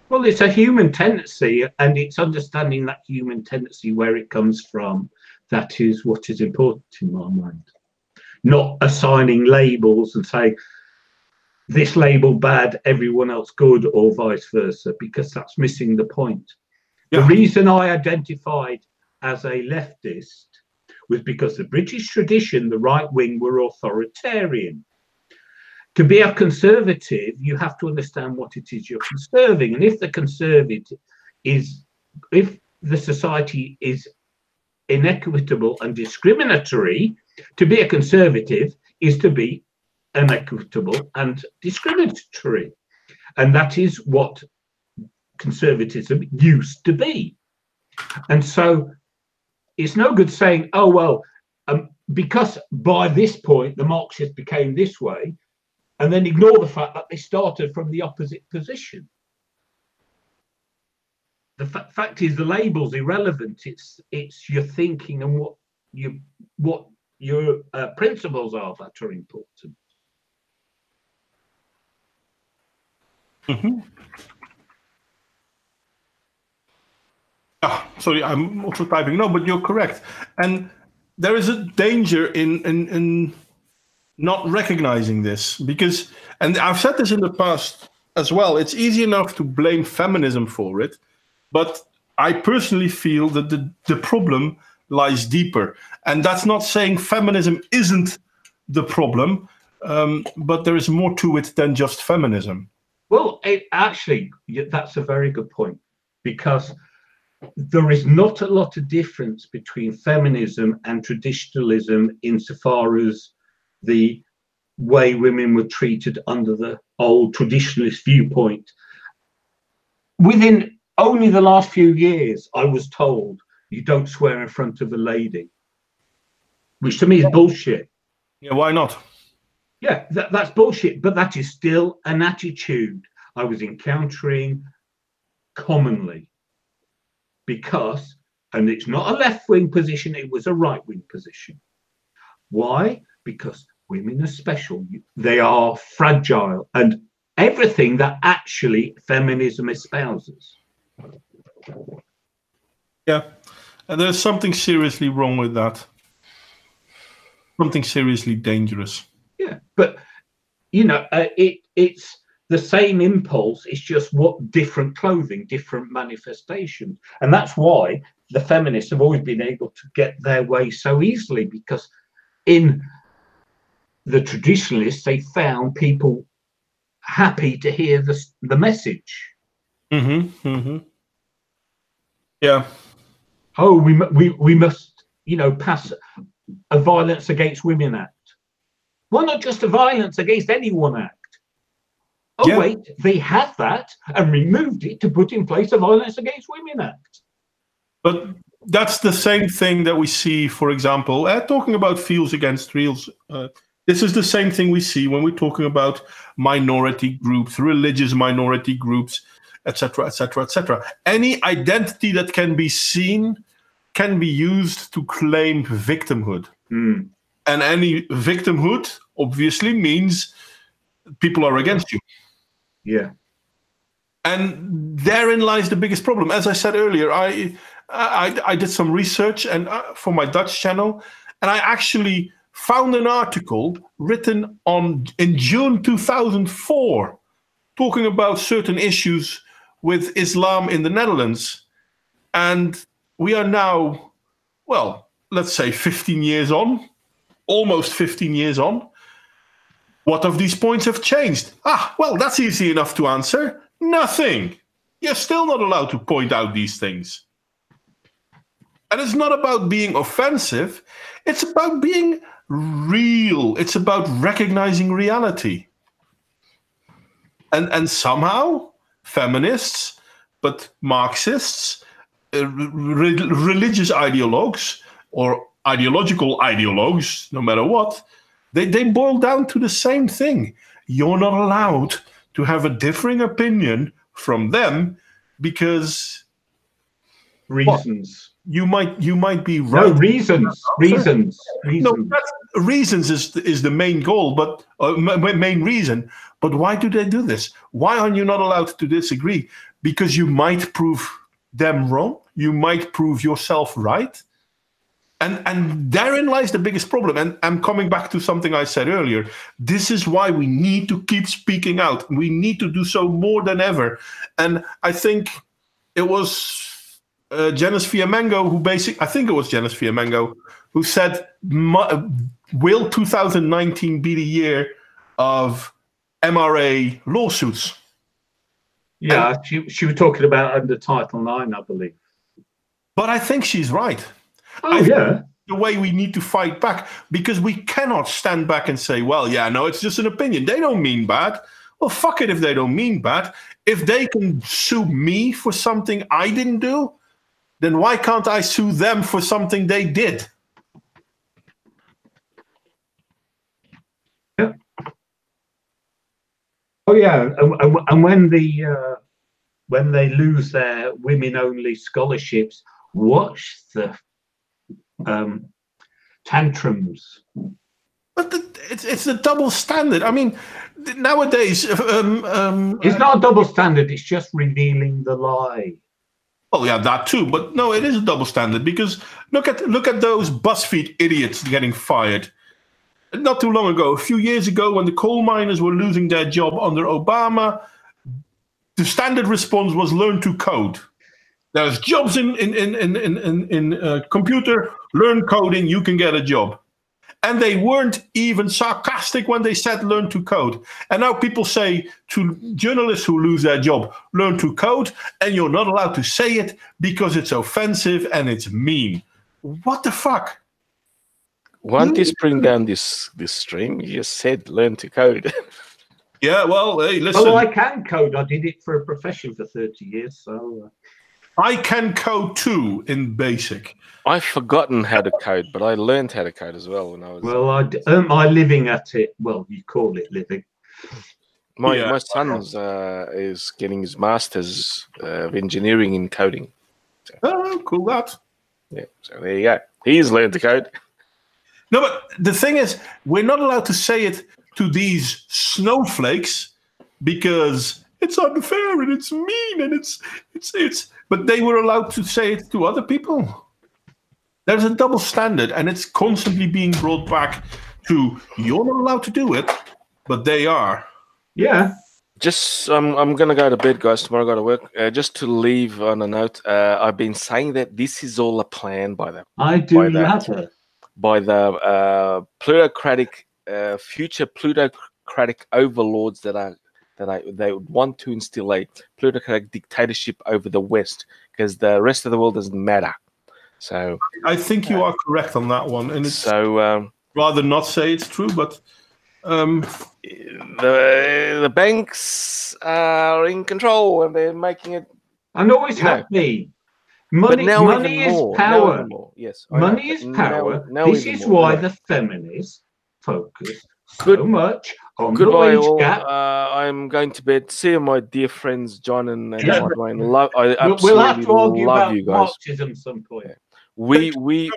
Well, it's a human tendency, and it's understanding that human tendency, where it comes from, that is what is important in my mind. Not assigning labels and saying this label bad, everyone else good, or vice versa, because that's missing the point. Yeah. The reason I identified as a leftist was because the British tradition, the right wing, were authoritarian. To be a conservative, you have to understand what it is you're conserving. And if the conservative is, if the society is inequitable and discriminatory, to be a conservative is to be inequitable and discriminatory. And that is what conservatism used to be. And so it's no good saying, oh, well, because by this point the Marxists became this way, and then ignore the fact that they started from the opposite position. The fact is, the label's irrelevant. It's your thinking and what your principles are that are important. Mm-hmm. Sorry, I'm also typing. No, but you're correct. And there is a danger in not recognizing this because, and I've said this in the past as well, it's easy enough to blame feminism for it, but I personally feel that the problem lies deeper. And that's not saying feminism isn't the problem, but there is more to it than just feminism. Well, actually, that's a very good point, because there is not a lot of difference between feminism and traditionalism insofar as the way women were treated under the old traditionalist viewpoint. Within only the last few years, I was told you don't swear in front of a lady, which to me is bullshit. Yeah, why not? Yeah, that's bullshit, but that is still an attitude I was encountering commonly. Because, and it's not a left-wing position, it was a right-wing position. Why? Because women are special. They are fragile, and everything that actually feminism espouses. Yeah, and there's something seriously wrong with that. Something seriously dangerous. Yeah, but, you know, it's the same impulse, it's just what different clothing, different manifestations. And that's why the feminists have always been able to get their way so easily, because in the traditionalists, they found people happy to hear the message. Mm-hmm, mm-hmm. Yeah. Oh, we must, you know, pass a Violence Against Women Act. Well, not just a Violence Against Anyone Act. Oh, yeah. Wait, they had that and removed it to put in place a Violence Against Women Act. But that's the same thing that we see, for example, talking about fields against reals. This is the same thing we see when we're talking about minority groups, religious minority groups, etc., etc., etc. Any identity that can be seen can be used to claim victimhood. Mm. And any victimhood obviously means people are against you. Yeah. And therein lies the biggest problem. As I said earlier, I did some research and for my Dutch channel, and I actually found an article written in June 2004 talking about certain issues with Islam in the Netherlands. And we are now, well, let's say 15 years on, almost 15 years on. What of these points have changed? Well, that's easy enough to answer. Nothing. You're still not allowed to point out these things. And it's not about being offensive. It's about being real. It's about recognizing reality. And somehow, feminists, but Marxists, religious ideologues, or ideological ideologues, no matter what, they boil down to the same thing. You're not allowed to have a differing opinion from them because reasons. You might be right. No, reasons. No, reasons is the main goal, but main reason. But why do they do this? Why are you not allowed to disagree? Because you might prove them wrong. You might prove yourself right. And therein lies the biggest problem. And I'm coming back to something I said earlier. This is why we need to keep speaking out. We need to do so more than ever. And I think it was Janice Fiamengo who said, will 2019 be the year of MRA lawsuits? Yeah, she was talking about under Title IX, I believe. But I think she's right. Yeah. The way we need to fight back, because we cannot stand back and say, well, yeah, no, it's just an opinion. They don't mean bad. Well, fuck it if they don't mean bad. If they can sue me for something I didn't do, then why can't I sue them for something they did? Yeah. yeah, and when they lose their women-only scholarships, watch the tantrums. But it's a double standard. I mean, nowadays, It's not a double standard. It's just revealing the lie. oh yeah, that too. But no, it is a double standard because look at those BuzzFeed idiots getting fired. Not too long ago, a few years ago, when the coal miners were losing their job under Obama, the standard response was learn to code. There's jobs in computer, learn coding, you can get a job. And they weren't even sarcastic when they said learn to code. And now people say to journalists who lose their job, learn to code, and you're not allowed to say it because it's offensive and it's mean. What the fuck? Why don't you bring down this stream? You just said learn to code. Yeah, well, hey, listen. Oh, I can code. I did it for a profession for 30 years, so... I can code too in BASIC. I've forgotten how to code, but I learned how to code as well when I was... Well, I earned my living at it. Well, you call it living. My son's is getting his master's of engineering in coding. So, Oh, cool that. yeah, so there you go. He's learned to code. No, but the thing is, we're not allowed to say it to these snowflakes because it's unfair and it's mean and it's. But they were allowed to say it to other people. There's a double standard, and it's constantly being brought back to you're not allowed to do it, but they are. Yeah. Just, I'm going to go to bed, guys. Tomorrow I got to work. Just to leave on a note, I've been saying that this is all a plan by the plutocratic, future plutocratic overlords that they would want to instill a plutocratic dictatorship over the West because the rest of the world doesn't matter. So I think you are correct on that one, and it's so rather not say it's true, but the banks are in control and they're making it. And always have been. Money is power. Yes, money is power. This is why the feminists focus so much on the wage gap. I'm going to bed. See you, my dear friends, John and Modwain. I absolutely we'll have to argue love about you guys. Marxism some point. We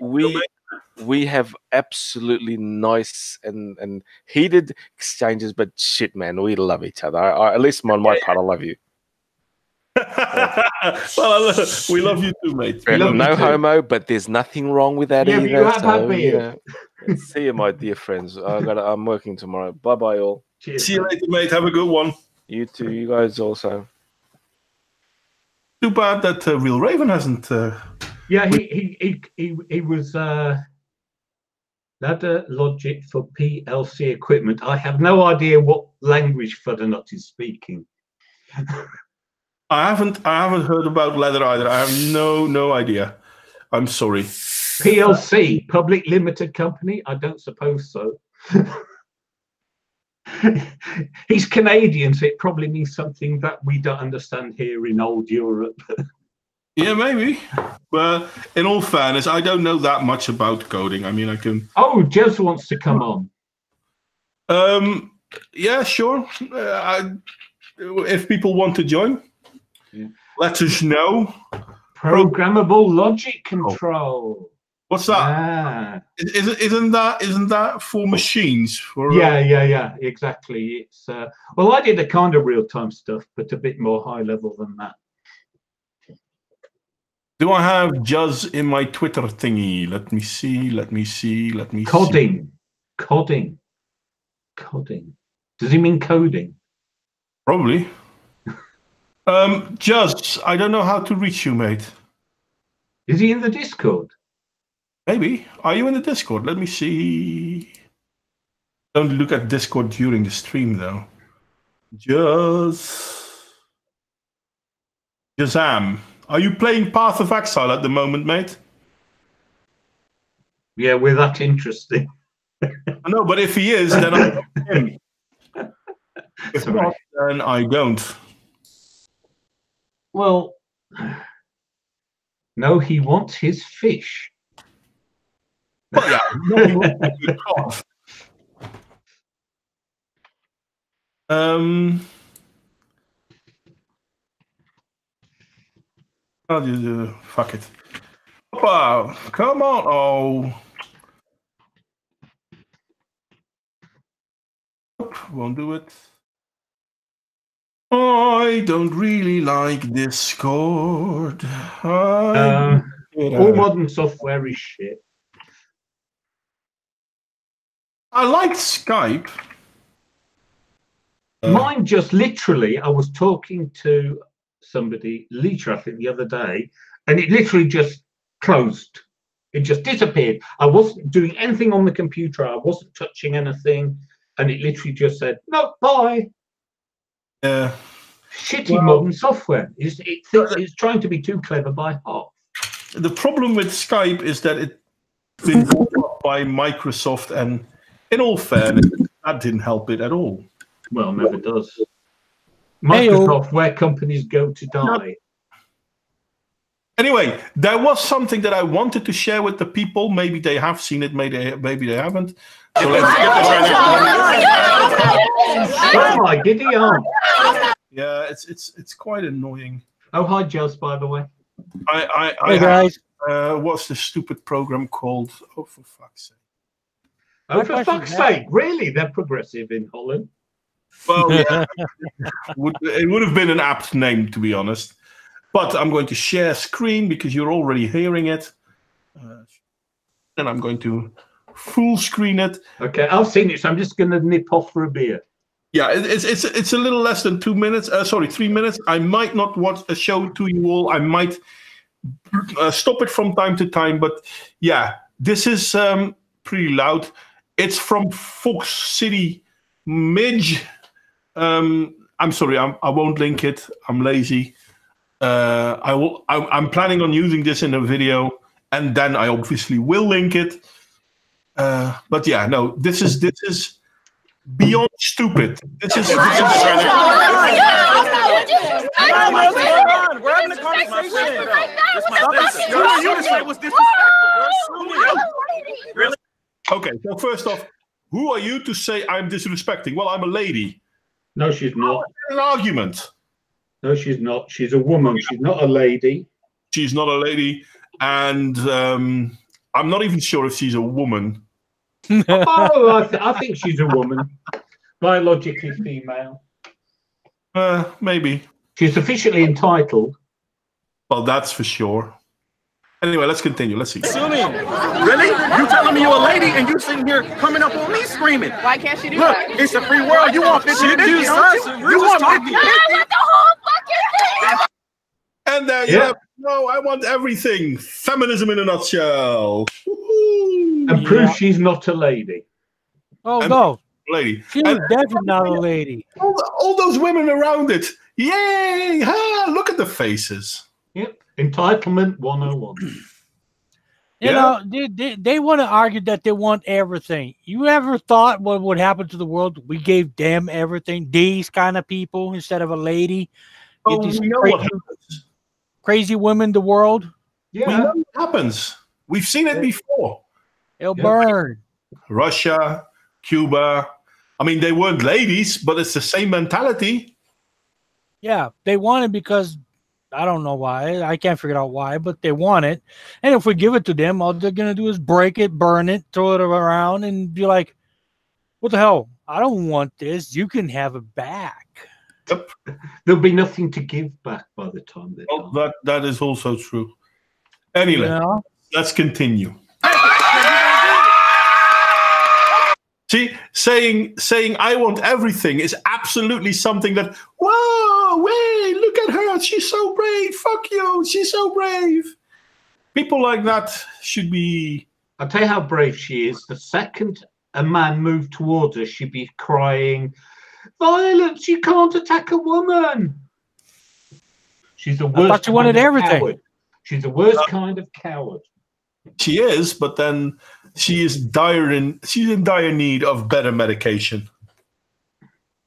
have absolutely nice and heated exchanges, but shit, man, we love each other. At least on my part, I love you. Well, we love you too, mate. No homo, but there's nothing wrong with that either. You have happy. See you, my dear friends. I'm working tomorrow. Bye bye, all. Cheers, see you later, mate. Have a good one. You too. You guys also. Too bad that Real Raven hasn't. Yeah, he was ladder logic for PLC equipment. I have no idea what language Fudernut is speaking. I haven't heard about leather either. I have no idea. I'm sorry. PLC, Public Limited Company? I don't suppose so. He's Canadian, so it probably means something that we don't understand here in old Europe. Yeah, maybe. But in all fairness, I don't know that much about coding. I mean, I can... Oh, Jez wants to come on. Yeah, sure. If people want to join, let us know. Programmable logic control. What's that? Isn't that for machines? For yeah, exactly. It's well, I did a kind of real-time stuff, but a bit more high level than that. Do I have Juz in my Twitter thingy? Let me see. Codding. Does he mean coding? Probably. Juz, I don't know how to reach you, mate. Is he in the Discord? Maybe. Are you in the Discord? Let me see. Don't look at Discord during the stream, though. Jazam. Are you playing Path of Exile at the moment, mate? Yeah, we're that interesting. No, but if he is, then I him. If not, then I don't. Well, no, he wants his fish. Well, yeah, no, he wants a good cough. I'll just fuck it. Opa, come on. Oh. Nope, won't do it. I don't really like Discord. All modern software is shit. I like Skype. Mine just literally, I was talking to somebody, Lee Traffic, the other day, and it literally just closed. It just disappeared. I wasn't doing anything on the computer. I wasn't touching anything. And it literally just said, no, bye. Yeah. Shitty modern software. It's trying to be too clever by half. The problem with Skype is that it's been bought up by Microsoft, and in all fairness, that didn't help it at all. Well, never does. Microsoft, where companies go to die. Anyway, there was something that I wanted to share with the people. Maybe they have seen it, maybe they haven't. So let's get this right now. Oh my giddy arm. Yeah, it's quite annoying. Oh, hi, Jels, by the way. Hey, guys. What's the stupid program called? Oh, for fuck's sake. Oh, for fuck's sake. Really? They're progressive in Holland. Well, yeah. It would have been an apt name, to be honest. But I'm going to share screen because you're already hearing it. And I'm going to full screen it. Okay, I've seen it, so I'm just going to nip off for a beer. Yeah, it's a little less than 2 minutes. 3 minutes. I might not watch a show to you all. I might stop it from time to time. But yeah, this is pretty loud. It's from Fox City Midge. I'm sorry, I won't link it. I'm lazy. I'm planning on using this in a video, and then I obviously will link it. But yeah, no, this is beyond stupid. This is. We're having a conversation. Okay, so first off, who are you to say I'm disrespecting? Well, I'm a lady. No, she's not. An argument. No, she's not. She's a woman. She's not a lady. She's not a lady, and I'm not even sure if she's a woman. Oh, I think she's a woman. Biologically female. Maybe. She's officially entitled. Well, that's for sure. Anyway, let's continue. Let's see. Assuming. Really? You telling me you're a lady and you sitting here coming up on me screaming? Why can't she do Look, that? it's a free world. You want 50 don't you? You want 50 I want the whole fucking thing. And there you have. No, I want everything. Feminism in a nutshell. Woo-hoo. And prove she's not a lady. Oh, no. Lady. She's definitely not a lady. All those women around it. Yay! Ha, look at the faces. Yep. Entitlement 101. You know, they want to argue that they want everything. You ever thought what would happen to the world? We gave them everything. These kind of people instead of a lady. Oh, we know what happens. Crazy women, the world. Yeah. We know what happens. We've seen it before. It'll burn. Russia, Cuba. I mean, they weren't ladies, but it's the same mentality. Yeah, they want it because I don't know why. I can't figure out why, but they want it. And if we give it to them, all they're going to do is break it, burn it, throw it around, and be like, what the hell? I don't want this. You can have it back. Yep. There'll be nothing to give back by the time they're done. That is also true. Anyway, let's continue. See, saying I want everything is absolutely something that, whoa, wait, look at her. She's so brave. Fuck you. She's so brave. People like that should be... I'll tell you how brave she is. The second a man moved towards her, she'd be crying, violence, you can't attack a woman. She's the worst. I thought you wanted everything. Coward. She's the worst kind of coward. She is, but then she's in dire need of better medication.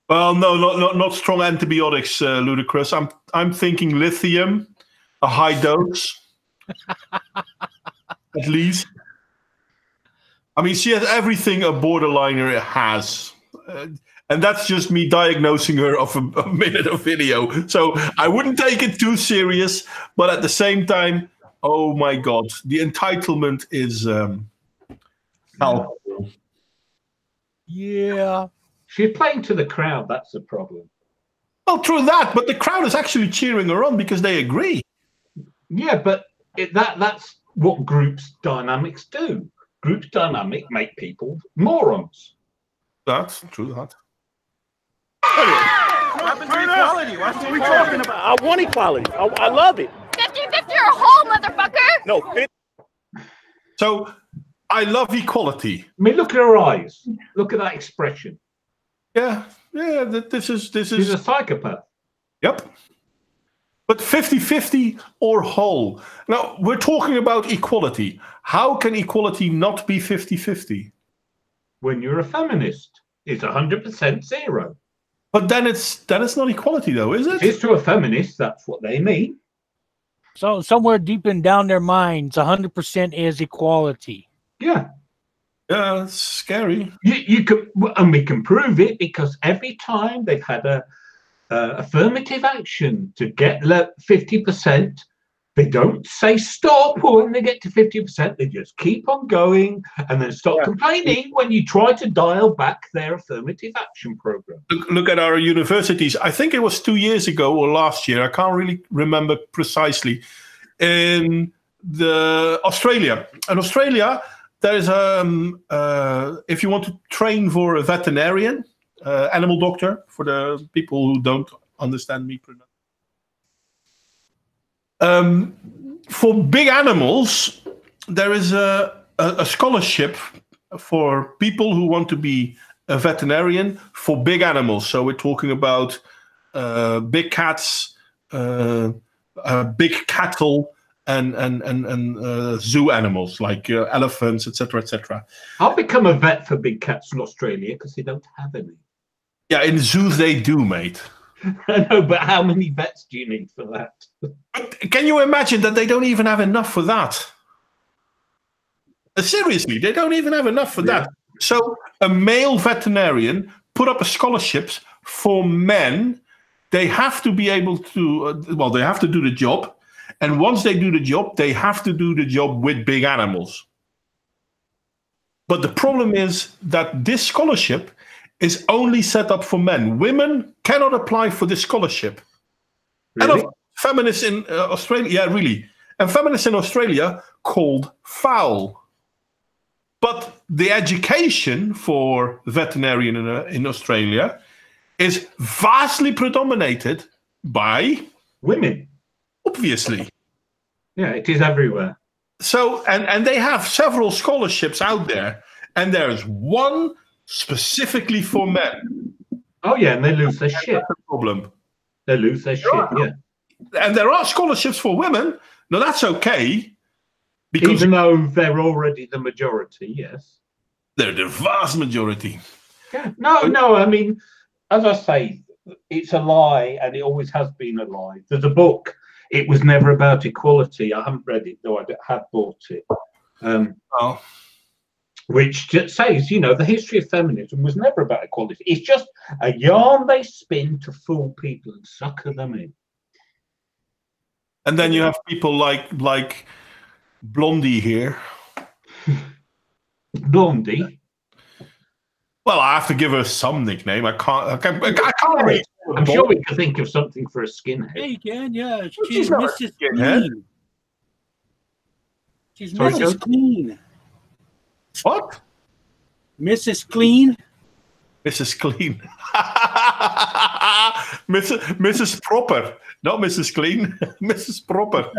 Well, no, not strong antibiotics, Ludicrous. I'm thinking lithium, a high dose, at least. I mean, she has everything a borderliner has. and that's just me diagnosing her of a minute of video. So I wouldn't take it too serious, but at the same time, oh my God, the entitlement is palpable. Yeah. She's playing to the crowd. That's the problem. Well, true that, but the crowd is actually cheering her on because they agree. Yeah, but that's what groups dynamics do. Groups dynamic make people morons. That's true that. What happened to equality? What are we talking about? I want equality. I love it. 50-50 or a hole, motherfucker! No, 50. So I love equality. I mean, look at her eyes. Look at that expression. Yeah. This is. She's a psychopath. Yep. But 50-50 or whole. Now, we're talking about equality. How can equality not be 50-50? When you're a feminist, it's 100% zero. But then it's not equality, though, is it? If it's to a feminist, that's what they mean. So somewhere deep in down their minds, 100% is equality. Yeah. Yeah, it's scary. You can, and we can prove it because every time they've had a affirmative action to get 50%, they don't say stop when they get to 50%. They just keep on going and then stop complaining when you try to dial back their affirmative action program. Look at our universities. I think it was 2 years ago or last year. I can't really remember precisely. In Australia. In Australia, there is if you want to train for a veterinarian, animal doctor, for the people who don't understand me. For big animals, there is a scholarship for people who want to be a veterinarian for big animals. So we're talking about big cats, big cattle, and zoo animals like elephants, etc., etc. I'll become a vet for big cats in Australia because they don't have any. Yeah, in zoos they do, mate. I know, but how many vets do you need for that? But can you imagine that they don't even have enough for that? Seriously, they don't even have enough for that. So a male veterinarian put up a scholarships for men. They have to be able to, they have to do the job. And once they do the job, they have to do the job with big animals. But the problem is that this scholarship is only set up for men. Women cannot apply for this scholarship. Really? And feminists in Australia, yeah, really. And feminists in Australia called foul. But the education for veterinarian in Australia is vastly predominated by women. Obviously. Yeah, it is everywhere. So, and they have several scholarships out there, and there's one specifically for men. Oh yeah, and they lose their shit. That's the problem. They lose their shit, yeah. And there are scholarships for women. Now that's okay. Because even though they're already the majority, yes. They're the vast majority. Yeah. No, I mean, as I say, it's a lie, and it always has been a lie. There's a book. It was never about equality. I haven't read it, though I have bought it. Which just says, the history of feminism was never about equality. It's just a yarn they spin to fool people and sucker them in. And then you have people like Blondie here. Blondie? Well, I have to give her some nickname. I can't read. I'm sure we can think of something for a skinhead. Yeah, you can, yeah. She's Mrs. Clean. She's Mrs. Clean. What? Mrs. Clean? Mrs. Clean. Mrs. Proper. Not Mrs. Clean. Mrs. Proper.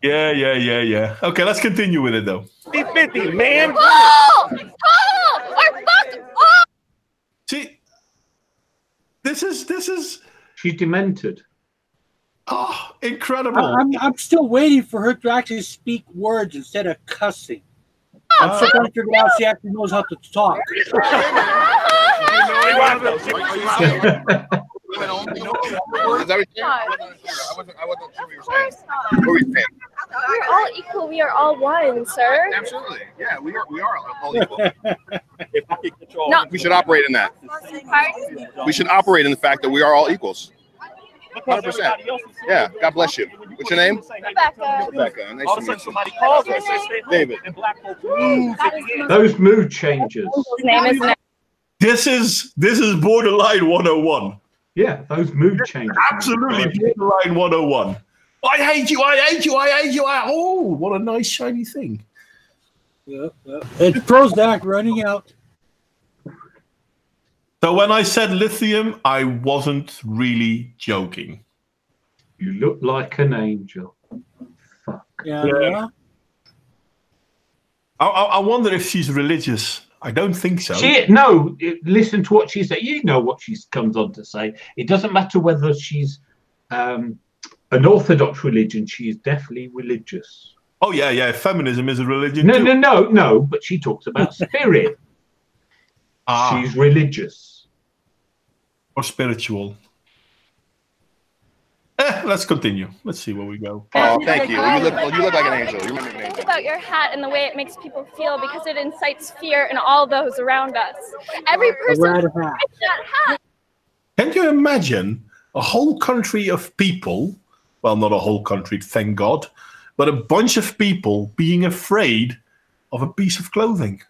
Yeah. Okay, let's continue with it, though. 50-50, man. Oh! Or fuck! Oh! See, this is... She's demented. Oh, incredible. I'm still waiting for her to actually speak words instead of cussing. I'm still trying to figure out if she actually knows how to talk. We're all equal. We are all one, sir. Absolutely. Yeah, we are all equal. If I No. We should operate in that. Pardon? We should operate in the fact that we are all equals. 100%. Yeah. God bless you. What's your name? Rebecca. Rebecca. Nice to meet you. David. Those mood changes. His name is Nick. This is borderline 101. Yeah, those mood changes. Absolutely borderline 101. I hate you, I hate you, I hate you. Oh, what a nice shiny thing. Yep. It's Prozac running out. So when I said lithium, I wasn't really joking. You look like an angel. Fuck. Yeah. I wonder if she's religious. I don't think so. Listen to what she said. You know what she comes on to say. It doesn't matter whether she's an orthodox religion. She is definitely religious. Oh, yeah. Feminism is a religion. No. But she talks about spirit. She's religious. Or spiritual. Let's continue. Let's see where we go. Oh, thank you. You look like an angel. You remember an angel. Think about your hat and the way it makes people feel because it incites fear in all those around us. Every person wears that hat. Can you imagine a whole country of people, well, not a whole country, thank God, but a bunch of people being afraid of a piece of clothing?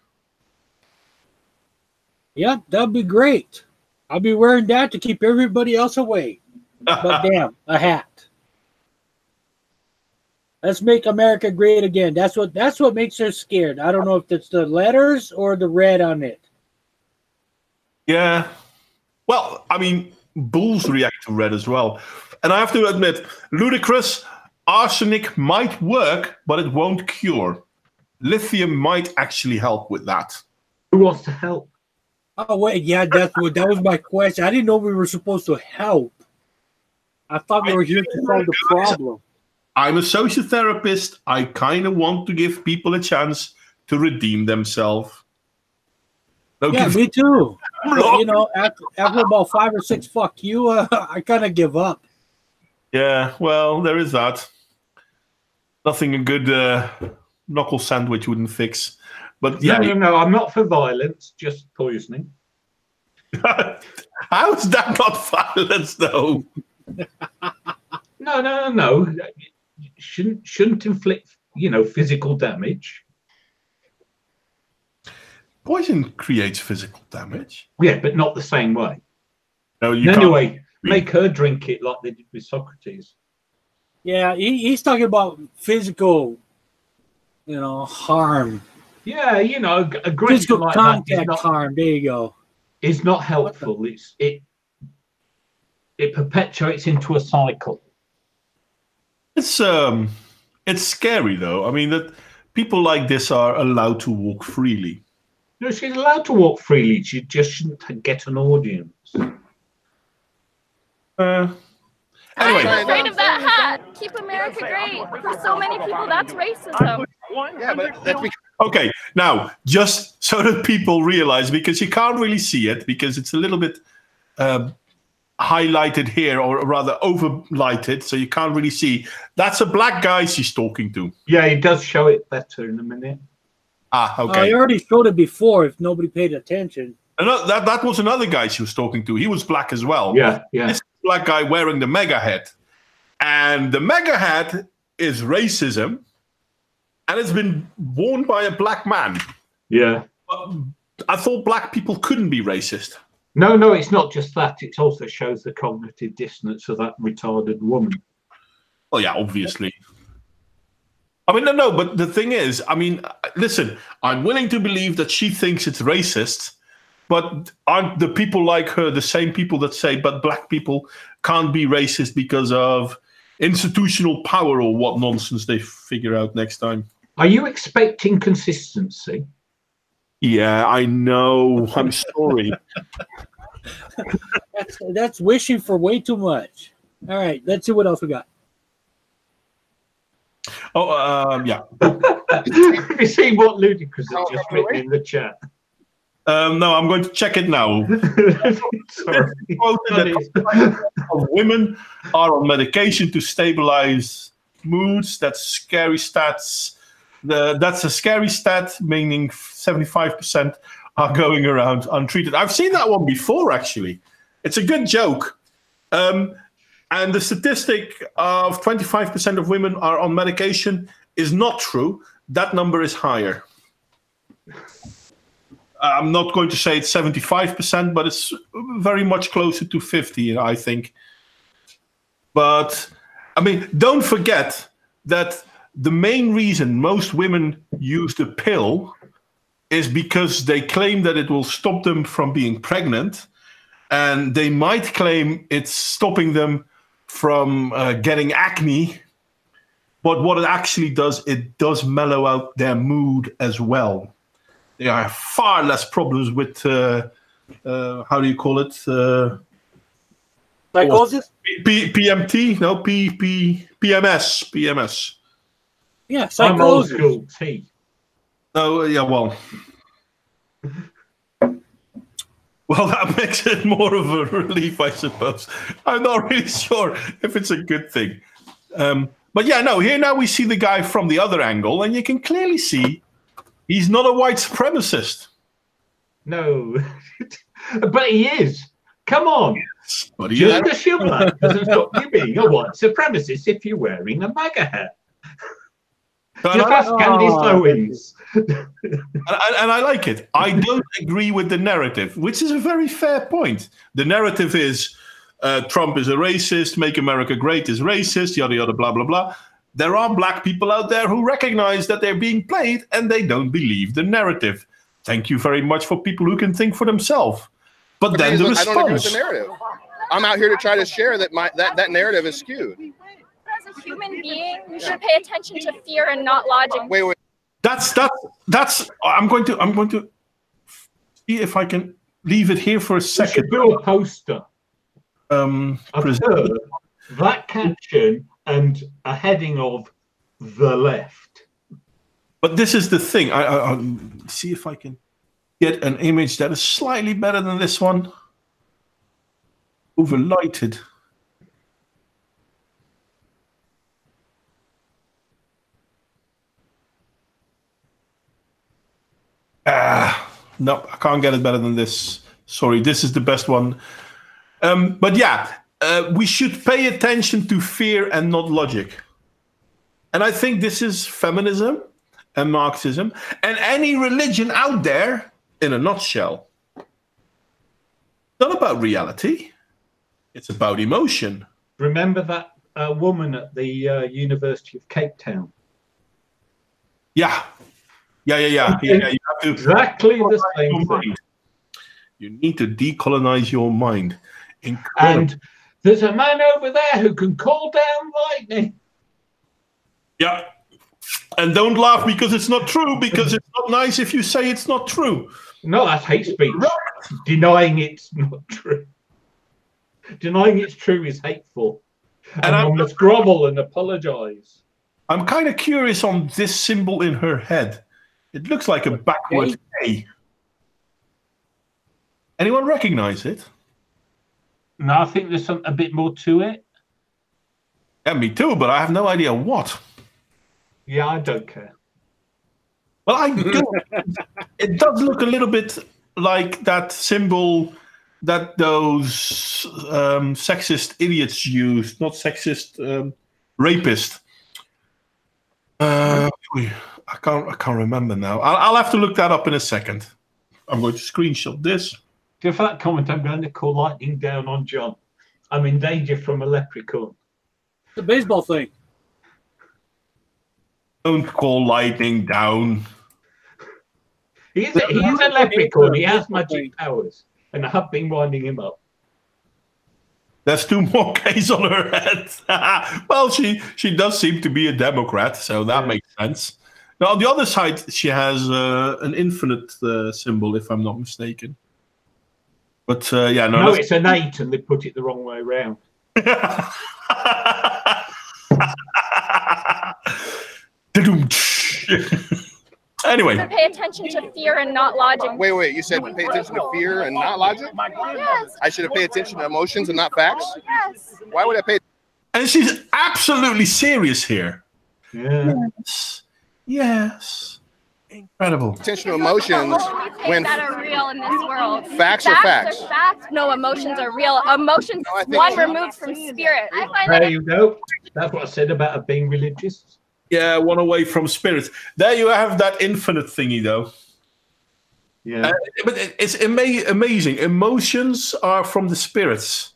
Yeah, that'd be great. I'll be wearing that to keep everybody else away. But damn, a hat. Let's make America great again. That's what makes her scared. I don't know if it's the letters or the red on it. Yeah. Well, I mean, bulls react to red as well. And I have to admit, ludicrous, arsenic might work, but it won't cure. Lithium might actually help with that. Who wants to help? Oh, wait, yeah, that was my question. I didn't know we were supposed to help. I thought we were here to solve the problem. I'm a social therapist. I kind of want to give people a chance to redeem themselves. Yeah, me too. But, you know, after about 5 or 6 fuck you, I kind of give up. Yeah, well, there is that. Nothing a good knuckle sandwich wouldn't fix. But yeah, no, I'm not for violence, just poisoning. How is that not violence, though? No. Shouldn't inflict, physical damage. Poison creates physical damage. Yeah, but not the same way. No, you anyway, make her drink it like they did with Socrates. Yeah, he's talking about physical, harm. Yeah, a great physical like contact harm. There you go. It's not helpful. It perpetuates into a cycle. It's scary though. I mean that people like this are allowed to walk freely. No, she's allowed to walk freely. She just shouldn't get an audience. Anyway. I'm afraid of that hat. Keep America great. For so many people, that's racism. Yeah, but that's because okay, now, just so that people realize, because you can't really see it, because it's a little bit highlighted here, or rather overlighted, so you can't really see. That's a black guy she's talking to. Yeah, he does show it better in a minute. Ah, okay. I already showed it before, if nobody paid attention. That was another guy she was talking to. He was black as well. Yeah. This black guy wearing the mega hat. And the mega hat is racism. And it's been worn by a black man. Yeah. But I thought black people couldn't be racist. No, it's not just that. It also shows the cognitive dissonance of that retarded woman. Well, yeah, obviously. I mean, no, but the thing is, I mean, listen, I'm willing to believe that she thinks it's racist, but aren't the people like her the same people that say, but black people can't be racist because of institutional power or what nonsense they figure out next time? Are you expecting consistency? Yeah, I know. I'm sorry. That's wishing for way too much. All right, let's see what else we got. Oh, yeah. Have you seen what Ludicrous has just written in the chat? No, I'm going to check it now. Sorry. Women are on medication to stabilize moods. That's scary stats. That's a scary stat, meaning 75% are going around untreated. I've seen that one before, actually. It's a good joke. And the statistic of 25% of women are on medication is not true. That number is higher. I'm not going to say it's 75%, but it's very much closer to 50, I think. But, I mean, don't forget that the main reason most women use the pill is because they claim that it will stop them from being pregnant. And they might claim it's stopping them from getting acne. But what it actually does, it does mellow out their mood as well. There are far less problems with, how do you call it? Psychosis? PMT? No, PMS. PMS. Yeah, I'm old psychosis. school T. Oh, yeah, well. Well, that makes it more of a relief, I suppose. I'm not really sure if it's a good thing. But yeah, no, here now we see the guy from the other angle, and you can clearly see he's not a white supremacist. No, but he is. Come on. But he Just is. because you're black doesn't stop you being a white supremacist if you're wearing a MAGA hat. And Just ask Candice Owens. And I like it. I don't agree with the narrative, which is a very fair point. The narrative is Trump is a racist, Make America Great is racist, yada, yada, blah, blah, blah. There are black people out there who recognize that they're being played and they don't believe the narrative. Thank you very much for people who can think for themselves. But then the response. I don't agree with the narrative. I'm out here to try to share that that narrative is skewed. As a human being, you should pay attention to fear and not logic. Wait. That's. I'm going to see if I can leave it here for a You second. should do a poster of her, that caption, and a heading of the left. But this is the thing. I'll see if I can get an image that is slightly better than this one. Overlighted. No, I can't get it better than this. Sorry, this is the best one. But yeah, we should pay attention to fear and not logic. And I think this is feminism and Marxism and any religion out there in a nutshell. It's not about reality. It's about emotion. Remember that woman at the University of Cape Town? Yeah. You have to Exactly the same thing. You need to decolonize your mind. And there's a man over there who can call down lightning. Yeah. And don't laugh because it's not true, because it's not nice if you say it's not true. No, that's hate speech. Denying it's not true. Denying it's true is hateful. And I must grovel and apologize. I'm kind of curious on this symbol in her head. It looks like a backward A. Anyone recognize it? No, I think there's a bit more to it. Yeah, me too, but I have no idea what. Yeah, I don't care. Well, I do. It does look a little bit like that symbol that those sexist idiots use. Not sexist, rapist. I can't remember now. I'll have to look that up in a second. I'm going to screenshot this. For that comment, I'm going to call lightning down on John. I'm in danger from a leprechaun. It's a baseball thing. Don't call lightning down. He's a leprechaun. He has magic powers. And I have been winding him up. There's 2 more K's on her head. Well, she does seem to be a Democrat, so that makes sense. Now, on the other side, she has an infinite symbol, if I'm not mistaken. But yeah, no, it's an 8, and they put it the wrong way around. Anyway. Pay attention to fear and not logic. Wait. You said pay attention to fear and not logic? Yes. I should have paid attention to emotions and not facts? Yes. Why would I pay? And she's absolutely serious here. Yeah. Yes. Incredible. Attention to emotions Only things when that are real in this world. Facts are facts. Facts. No, emotions are real. Emotions No, I is think one so. removed from spirit. I find There that you go. That's what I said about it being religious. Yeah, one away from spirit. There you have that infinite thingy, though. Yeah. But it's amazing. Emotions are from the spirits.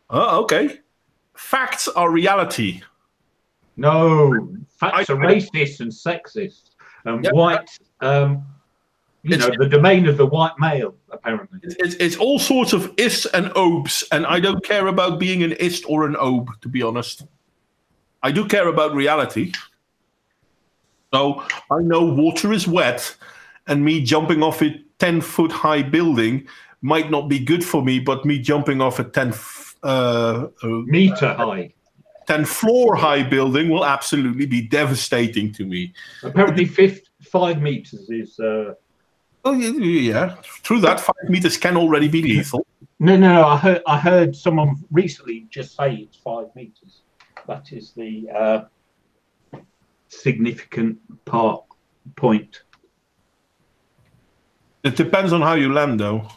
Oh, okay. Facts are reality. No, facts are racist and sexist. Yep. White, the domain of the white male, apparently. It's all sorts of ists and obes, and I don't care about being an ist or an obe, to be honest. I do care about reality. So I know water is wet, and me jumping off a 10-foot high building might not be good for me, but me jumping off a 10-meter high. 10-floor high building will absolutely be devastating to me. Apparently 5 meters is... Oh, yeah. Through that, 5 meters can already be lethal. No. I heard someone recently just say it's 5 meters. That is the significant point. It depends on how you land, though.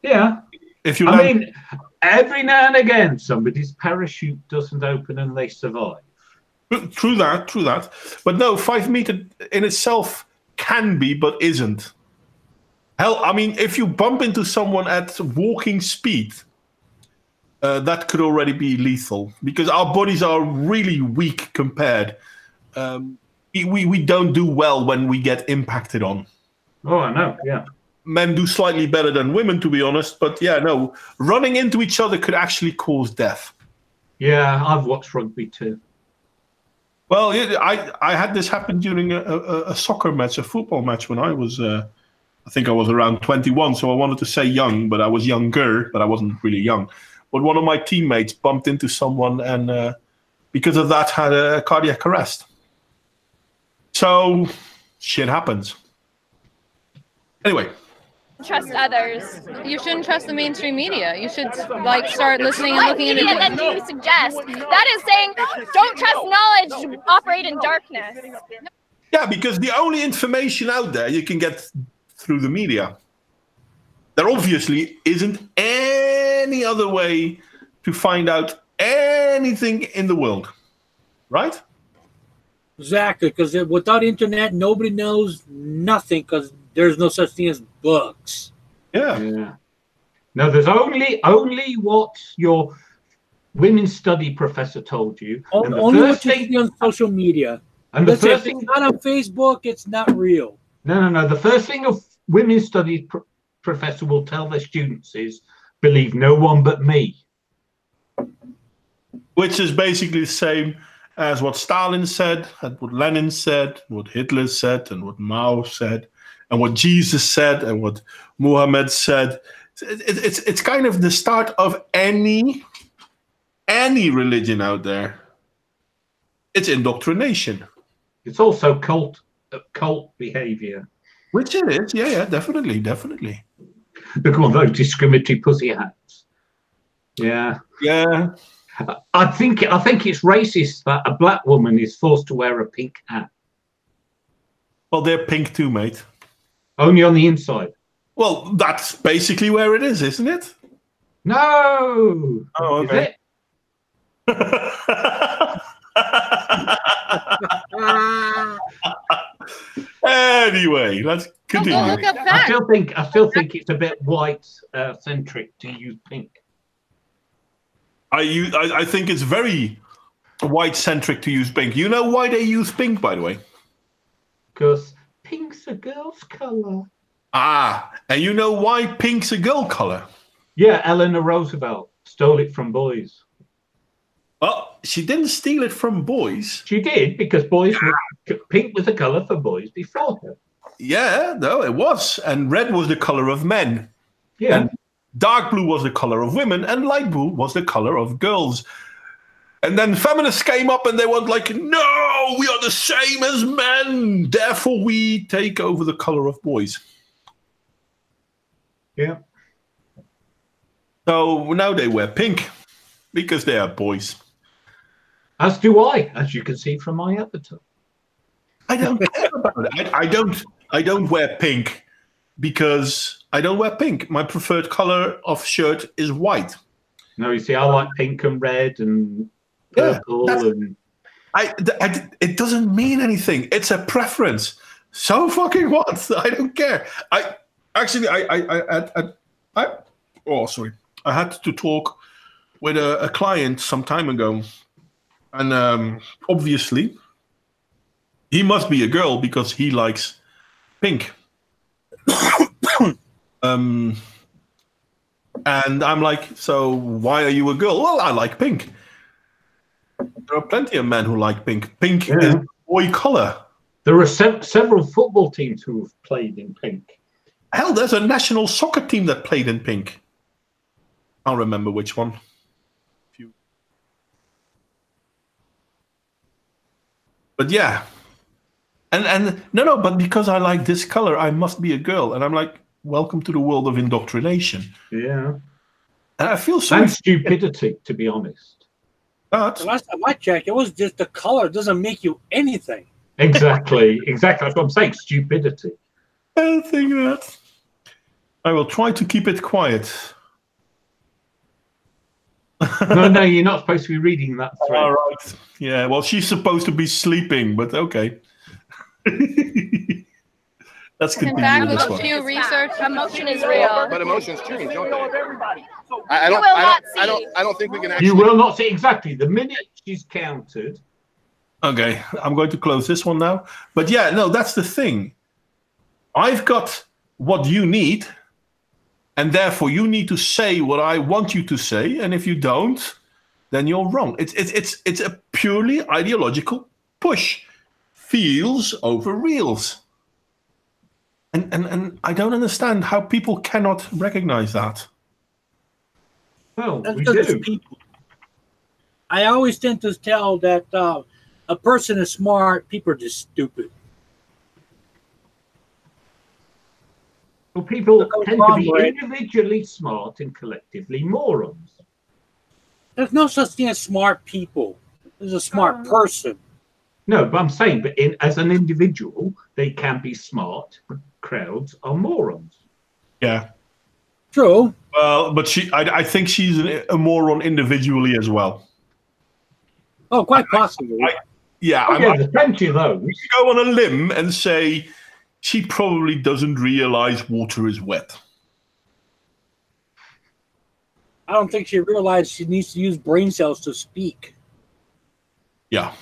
Yeah. If you I land... mean, every now and again, somebody's parachute doesn't open and they survive. True that. But no, 5 meter in itself can be, but isn't. Hell, I mean, if you bump into someone at walking speed, that could already be lethal because our bodies are really weak compared. We don't do well when we get impacted on. Oh, I know, yeah. Men do slightly better than women, to be honest. But yeah, no, running into each other could actually cause death. Yeah, I've watched rugby too. Well, yeah, I had this happen during a soccer match, a football match when I was, I think I was around 21. So I wanted to say young, but I was younger, but I wasn't really young. But one of my teammates bumped into someone and because of that had a cardiac arrest. So shit happens. Anyway. Trust others. You shouldn't trust the mainstream media. You should start listening and looking into What media then do you suggest? That is saying don't trust knowledge, operate in darkness. Yeah, because the only information out there you can get through the media. There obviously isn't any other way to find out anything in the world, right? Exactly, because without internet, nobody knows nothing because there's no such thing as books. Yeah. No, there's only what your women's study professor told you. And the Only first what you thing see on social media. And the Listen, first if thing it's not on Facebook, it's not real. No. The first thing a women's study professor will tell their students is, believe no one but me. Which is basically the same as what Stalin said, and what Lenin said, what Hitler said, and what Mao said, and what Jesus said, and what Muhammad said. It's kind of the start of any religion out there. It's indoctrination. It's also cult behavior. Which it is, yeah, definitely. Look at all those discriminatory pussy hats. Yeah. I think it's racist that a black woman is forced to wear a pink hat. Well, they're pink too, mate. Only on the inside. Well, that's basically where it is, isn't it? No. Oh, okay. Is it? Anyway, let's continue. Look up facts. I still think it's a bit white centric to use pink. I think it's very white centric to use pink. You know why they use pink, by the way? Because pink's a girl's color. Ah, and you know why pink's a girl color? Yeah, Eleanor Roosevelt stole it from boys. Well, she didn't steal it from boys. She did, because pink was the color for boys before her. Yeah, no, it was. And red was the color of men. Yeah. And dark blue was the color of women, and light blue was the color of girls. And then feminists came up and they went like, no, we are the same as men. Therefore, we take over the color of boys. Yeah. So now they wear pink because they are boys. As do I, as you can see from my avatar. I don't care about it. I don't wear pink because I don't wear pink. My preferred color of shirt is white. No, you see, I like pink and red and purple and. It doesn't mean anything. It's a preference. So fucking what? I don't care. I had to talk with a client some time ago, and obviously he must be a girl because he likes pink. And I'm like, so why are you a girl? Well, I like pink. There are plenty of men who like pink. Pink is a boy color. There are several football teams who have played in pink. Hell, there's a national soccer team that played in pink. I'll remember which one. But yeah. And no, but because I like this color, I must be a girl. And I'm like, welcome to the world of indoctrination. Yeah. And I feel so. And stupidity, to be honest. But the last time I checked, it was just the color. It doesn't make you anything. Exactly. That's what I'm saying. Stupidity. I think that. I will try to keep it quiet. No, you're not supposed to be reading that thread. All right. Yeah, well, she's supposed to be sleeping, but okay. Let's continue In fact, with this with one. Pew Research, Emotion is real. But emotions change, don't they? You will not see. I don't think we can actually. You will not see exactly the minute she's counted. Okay, I'm going to close this one now. But yeah, no, that's the thing. I've got what you need, and therefore you need to say what I want you to say. And if you don't, then you're wrong. It's a purely ideological push. Feels over reals. And I don't understand how people cannot recognize that. Well, That's we because do. it's people. I always tend to tell that a person is smart, people are just stupid. Well, people tend to be Right. individually smart and collectively morons. There's no such thing as smart people. There's a smart person. No, but I'm saying, as an individual, they can be smart, but crowds are morons. Yeah. True. Well, but I think she's a moron individually as well. Oh, quite possibly. There's plenty of those. We could go on a limb and say she probably doesn't realize water is wet. I don't think she realized she needs to use brain cells to speak. Yeah.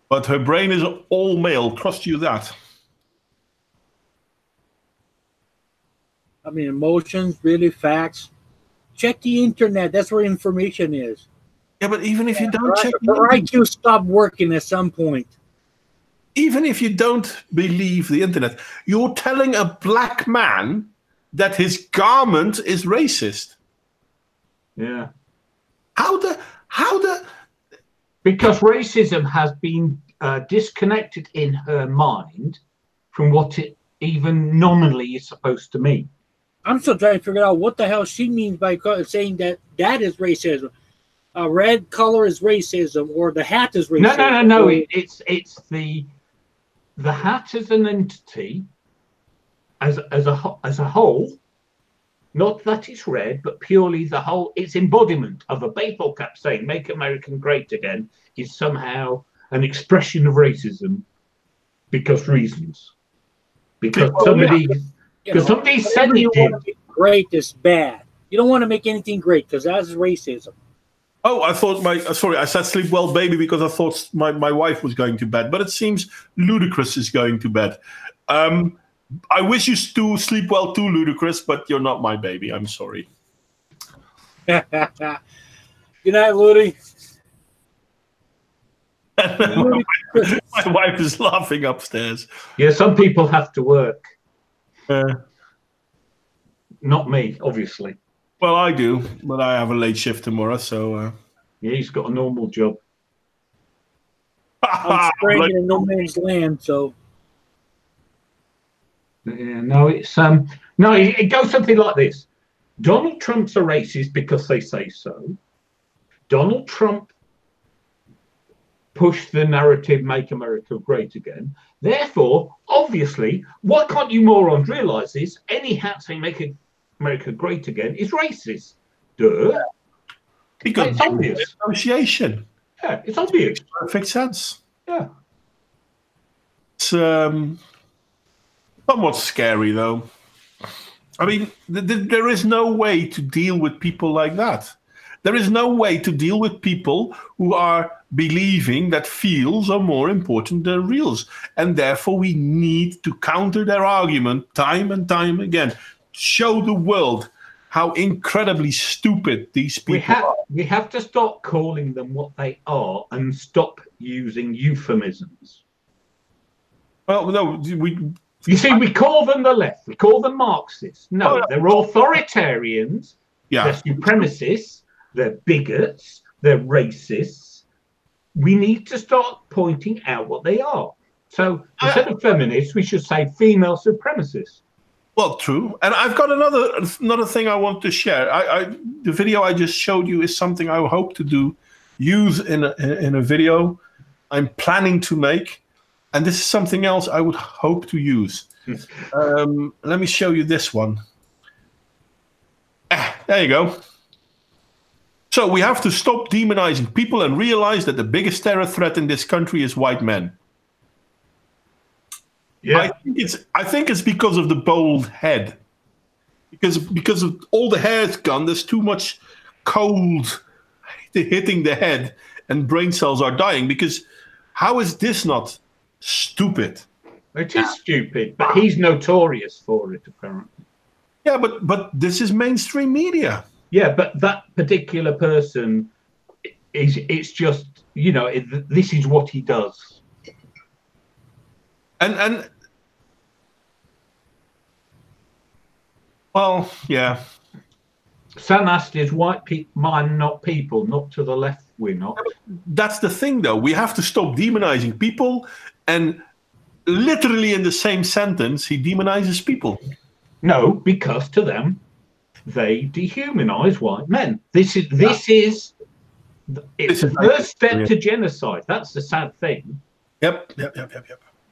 But her brain is all male. Trust you that. I mean, emotions, really facts. Check the internet. That's where information is. Yeah, but even if you don't check the Her internet, IQ stopped working at some point. even if you don't believe the internet, you're telling a black man that his garment is racist. Yeah. How the Because racism has been disconnected in her mind from what it even nominally is supposed to mean. I'm still trying to figure out what the hell she means by saying that is racism. A red color is racism, or the hat is racism. No. It's the hat as an entity, as a whole. Not that it's red, but purely the whole. Its embodiment of a baseball cap saying "Make America Great Again" is somehow an expression of racism because reasons. Because somebody said it you did. want to be great is bad. You don't want to make anything great because that's racism. Oh, I thought I said sleep well, baby, because I thought my wife was going to bed. But it seems Ludacris is going to bed. I wish you to sleep well too, Ludacris, but you're not my baby. I'm sorry. Good night, Ludi. My wife is laughing upstairs. Yeah, some people have to work. Not me, obviously. Well, I do, but I have a late shift tomorrow, so. Yeah, he's got a normal job. I'm stranded in no man's land, so. Yeah, no, it's it goes something like this. Donald Trump's a racist because they say so. Donald Trump push the narrative, make America great again. Therefore, obviously, what can't you morons realize is any hat saying make America great again is racist. Duh. Because it's obvious. Association. Yeah, it's obvious. Makes perfect sense. Yeah. It's somewhat scary, though. I mean, there is no way to deal with people like that. There is no way to deal with people who are believing that feels are more important than reals. And therefore, we need to counter their argument time and time again. Show the world how incredibly stupid these people are. We have to stop calling them what they are and stop using euphemisms. Well, no, you see, we call them the left. We call them Marxists. No, they're authoritarians. Yeah. They're supremacists. They're bigots. They're racists. We need to start pointing out what they are. So instead of feminists, we should say female supremacists. Well, true. And I've got another thing I want to share. The video I just showed you is something I hope to use in a video I'm planning to make. And this is something else I would hope to use. Let me show you this one. There you go. So we have to stop demonizing people and realize that the biggest terror threat in this country is white men. Yeah. I think it's because of the bald head. Because of all the hair's gone, there's too much cold hitting the head and brain cells are dying. Because how is this not stupid? It is stupid, but he's notorious for it, apparently. Yeah, but this is mainstream media. Yeah, but that particular person it's just, you know, this is what he does. And well, yeah. Sanast is white man, not people, not to the left, we're not. That's the thing, though. We have to stop demonizing people, and literally in the same sentence, he demonizes people. No, because to them, they dehumanize white men. This is the first step to genocide. That's the sad thing. Yep.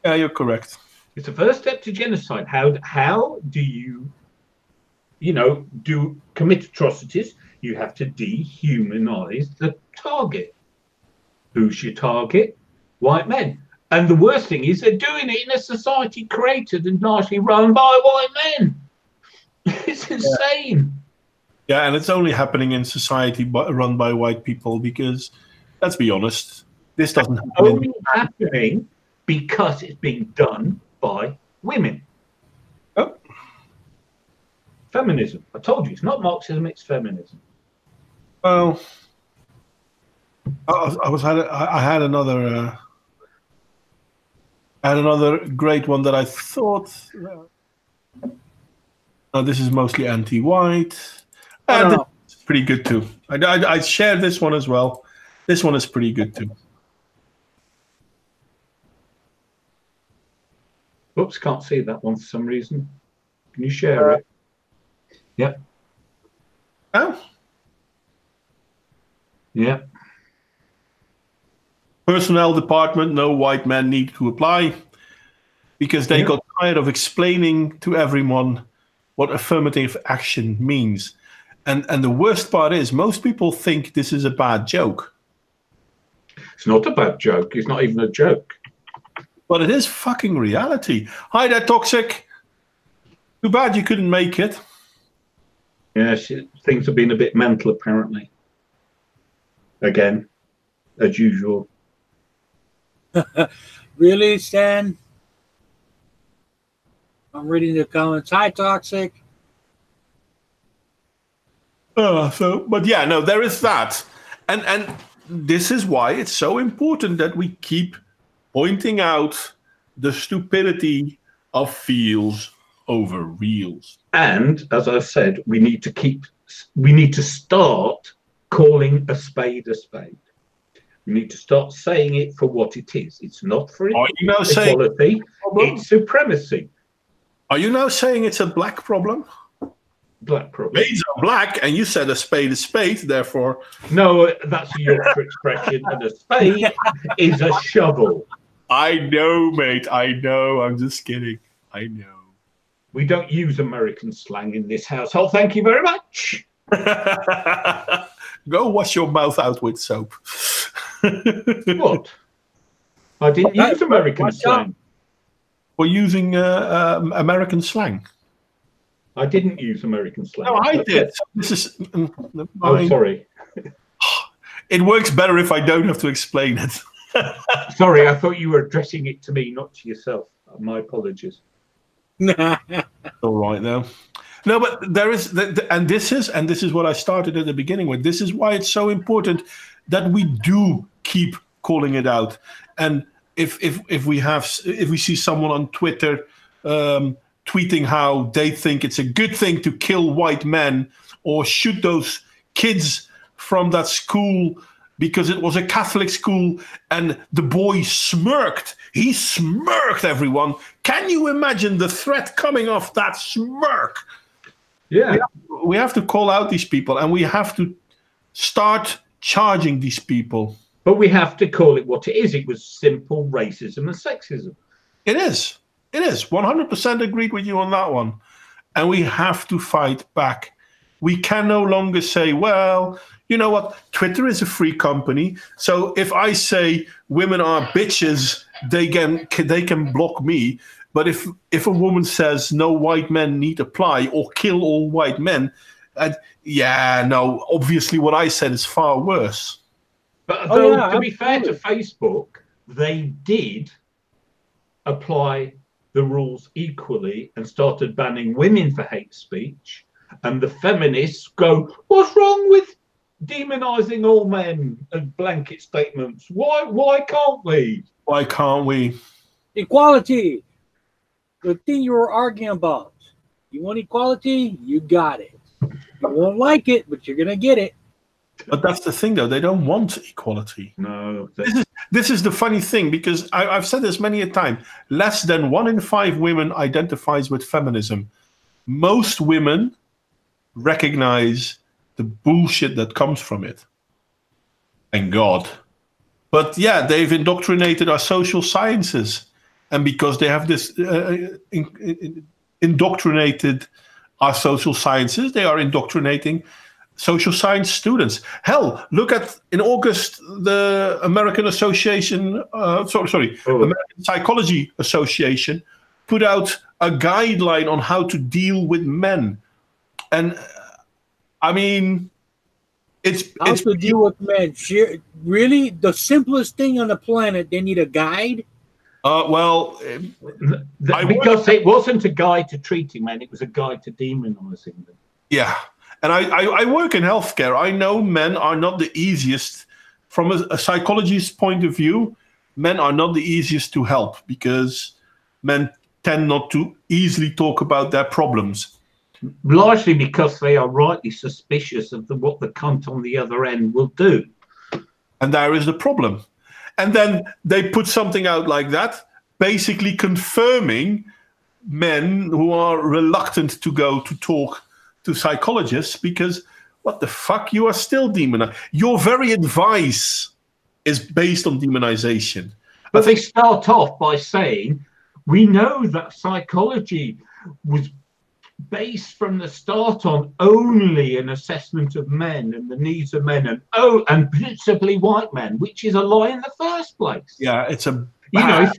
Yeah, you're correct. It's the first step to genocide. How do you commit atrocities? You have to dehumanize the target. Who's your target? White men. And the worst thing is they're doing it in a society created and largely run by white men. It's insane. Yeah, and it's only happening in society run by white people because, let's be honest, this doesn't happen. It's only happening because it's being done by women. Oh. Feminism. I told you, it's not Marxism, it's feminism. Well, I had another great one that I thought. This is mostly anti-white. And it's pretty good too. I shared this one as well. This one is pretty good too. Oops, can't see that one for some reason. Can you share it? Yep. Oh. Yeah. Personnel department, no white men need to apply because they got tired of explaining to everyone what affirmative action means. And the worst part is most people think this is a bad joke. It's not a bad joke. It's not even a joke. But it is fucking reality. Hi there, Toxic. Too bad you couldn't make it. Yeah, things have been a bit mental, apparently. Again, as usual. Really, Stan? I'm reading the comments. Hi, Toxic. But yeah, no, there is that. And this is why it's so important that we keep pointing out the stupidity of feels over reals. And as I said, we need to start calling a spade a spade. We need to start saying it for what it is. It's not for equality, it's supremacy. Are you now saying it's a black problem? Black problem. Spades are black, and you said a spade is spade, therefore. No, that's a Yorkshire expression, and a spade is a shovel. I know, mate. I know. I'm just kidding. I know. We don't use American slang in this household. Thank you very much. Go wash your mouth out with soap. What? I didn't use American slang. We're using American slang. I didn't use American slang. No, I did. This is. Oh, sorry. It works better if I don't have to explain it. Sorry, I thought you were addressing it to me, not to yourself. My apologies. All right, now. No, but there is, and this is what I started at the beginning with. This is why it's so important that we do keep calling it out. And if we see someone on Twitter tweeting how they think it's a good thing to kill white men or shoot those kids from that school because it was a Catholic school, and the boy smirked. He smirked, everyone. Can you imagine the threat coming off that smirk? Yeah. We have to call out these people, and we have to start charging these people. But we have to call it what it is. It was simple racism and sexism. It is. It is. 100% agreed with you on that one. And we have to fight back. We can no longer say, well, you know what? Twitter is a free company. So if I say women are bitches, they can block me. But if a woman says no white men need apply or kill all white men, obviously what I said is far worse. But though, to be fair to Facebook, they did apply the rules equally and started banning women for hate speech. And the feminists go, what's wrong with demonizing all men and blanket statements? Why can't we? Why can't we? Equality. The thing you were arguing about. You want equality? You got it. You won't like it, but you're going to get it. But that's the thing, though. They don't want equality. No. This is the funny thing, because I've said this many a time. Less than 1 in 5 women identifies with feminism. Most women recognize the bullshit that comes from it. Thank God. But yeah, they've indoctrinated our social sciences. And because they have this indoctrinated our social sciences, they are indoctrinating social science students. Hell, look at, in August, the American American Psychology Association put out a guideline on how to deal with men. And I mean, it's to deal with men. Really, the simplest thing on the planet, they need a guide. Because it wasn't a guide to treating men, it was a guide to demonizing them. Yeah. And I work in healthcare. I know men are not the easiest, from a psychologist's point of view, men are not the easiest to help because men tend not to easily talk about their problems. Largely because they are rightly suspicious of what the cunt on the other end will do. And there is the problem. And then they put something out like that, basically confirming men who are reluctant to go to talk to psychologists because, what the fuck, you are still demonized. Your very advice is based on demonization. But they start off by saying, we know that psychology was based from the start on only an assessment of men and the needs of men and principally white men, which is a lie in the first place. Yeah, it's a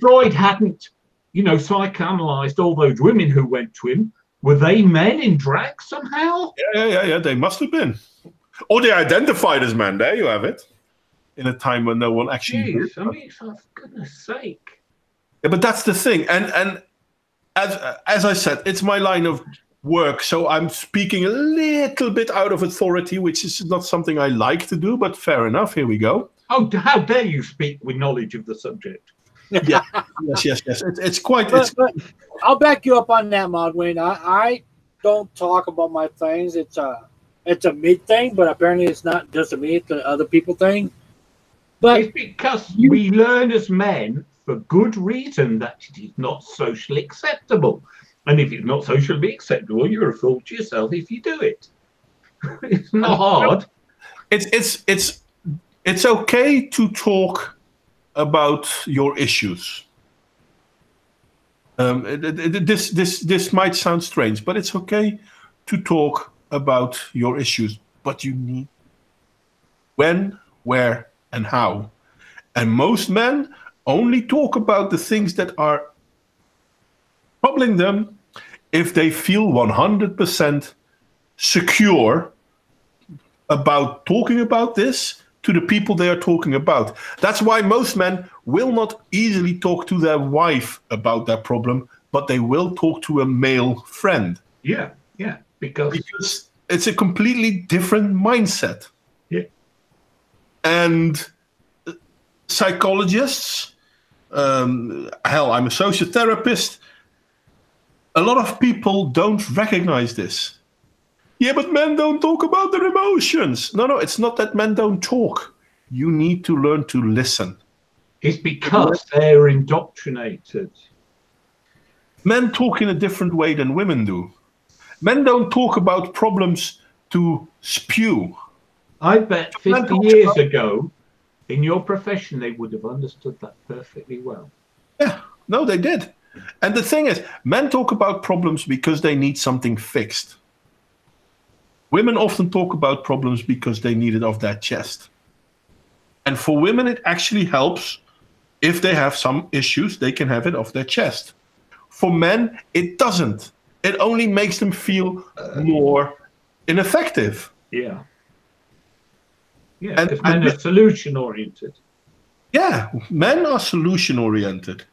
Freud hadn't, psychoanalyzed all those women who went to him. Were they men in drag somehow? Yeah, they must have been. Or they identified as men. There you have it. In a time when no one actually Jeez, I mean, for goodness sake. Yeah, but that's the thing. And as I said, it's my line of work, so I'm speaking a little bit out of authority, which is not something I like to do, but fair enough. Here we go. Oh, how dare you speak with knowledge of the subject? Yeah, yes. It's quite. But I'll back you up on that, Modwain. I don't talk about my things. It's a me thing, but apparently it's not just a me; it's an other people thing. But it's because we learn as men, for good reason, that it is not socially acceptable. And if it's not socially acceptable, you're a fool to yourself if you do it. It's not hard. It's okay to talk about your issues. This might sound strange, but it's okay to talk about your issues. But you need when, where, and how. And most men only talk about the things that are troubling them if they feel 100% secure about talking about this to the people they are talking about. That's why most men will not easily talk to their wife about their problem, but they will talk to a male friend. Yeah, because it's a completely different mindset. Yeah. And psychologists, hell, I'm a sociotherapist. A lot of people don't recognize this. Yeah, but men don't talk about their emotions. No, it's not that men don't talk. You need to learn to listen. It's because they're indoctrinated. Men talk in a different way than women do. Men don't talk about problems to spew. I bet 50 years ago, in your profession, they would have understood that perfectly well. Yeah, no, they did. And the thing is, men talk about problems because they need something fixed. Women often talk about problems because they need it off their chest. And for women, it actually helps if they have some issues, they can have it off their chest. For men, it doesn't. It only makes them feel more ineffective. Yeah. Yeah, because men are solution-oriented. Yeah, men are solution-oriented.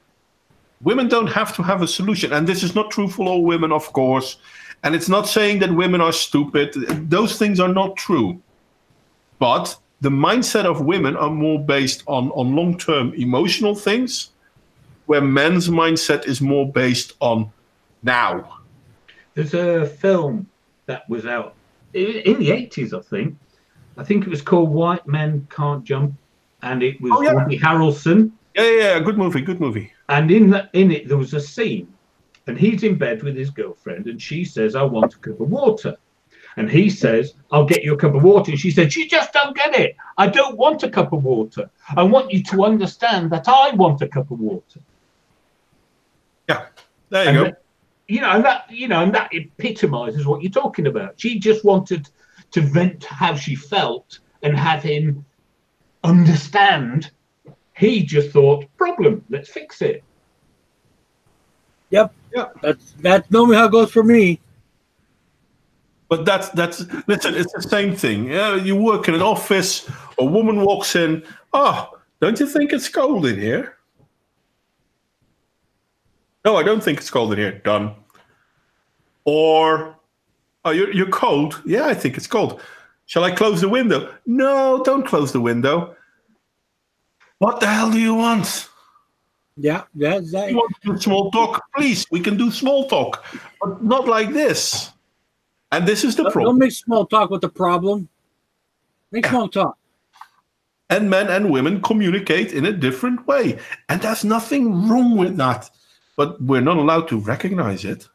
Women don't have to have a solution. And this is not true for all women, of course. And it's not saying that women are stupid. Those things are not true. But the mindset of women are more based on long-term emotional things, where men's mindset is more based on now. There's a film that was out in the 80s, I think. I think it was called White Men Can't Jump, and it was Woody Harrelson. Yeah, good movie. And in it, there was a scene, and he's in bed with his girlfriend, and she says, "I want a cup of water." And he says, "I'll get you a cup of water." And she said, "You just don't get it. I don't want a cup of water. I want you to understand that I want a cup of water." Yeah, there you go. And that epitomizes what you're talking about. She just wanted to vent how she felt and have him understand. He just thought, problem, let's fix it. Yep. That's normally how it goes for me. But that's listen, it's the same thing. Yeah, you work in an office, a woman walks in, "Oh, don't you think it's cold in here?" "No, I don't think it's cold in here." Done. Or, "Oh, you're cold?" "Yeah, I think it's cold." "Shall I close the window?" "No, don't close the window." "What the hell do you want?" Yeah, exactly. You want to do small talk? Please, we can do small talk, but not like this. And this is the problem. Don't make small talk with the problem. Make small talk. And men and women communicate in a different way. And there's nothing wrong with that. But we're not allowed to recognize it.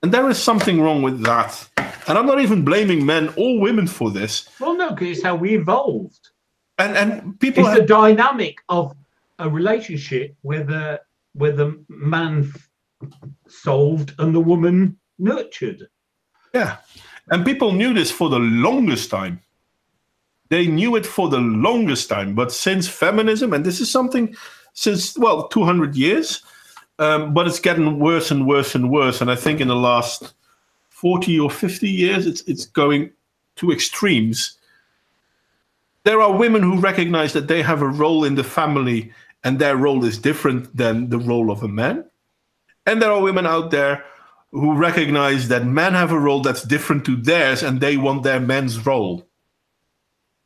And there is something wrong with that. And I'm not even blaming men or women for this. Well, no, because it's how we evolved. And people it's the dynamic of a relationship where the man solved and the woman nurtured. Yeah. And people knew this for the longest time. They knew it for the longest time. But since feminism, and this is something since, 200 years, but it's getting worse and worse and worse. And I think in the last 40 or 50 years, it's going to extremes. There are women who recognize that they have a role in the family and their role is different than the role of a man. And there are women out there who recognize that men have a role that's different to theirs and they want their men's role.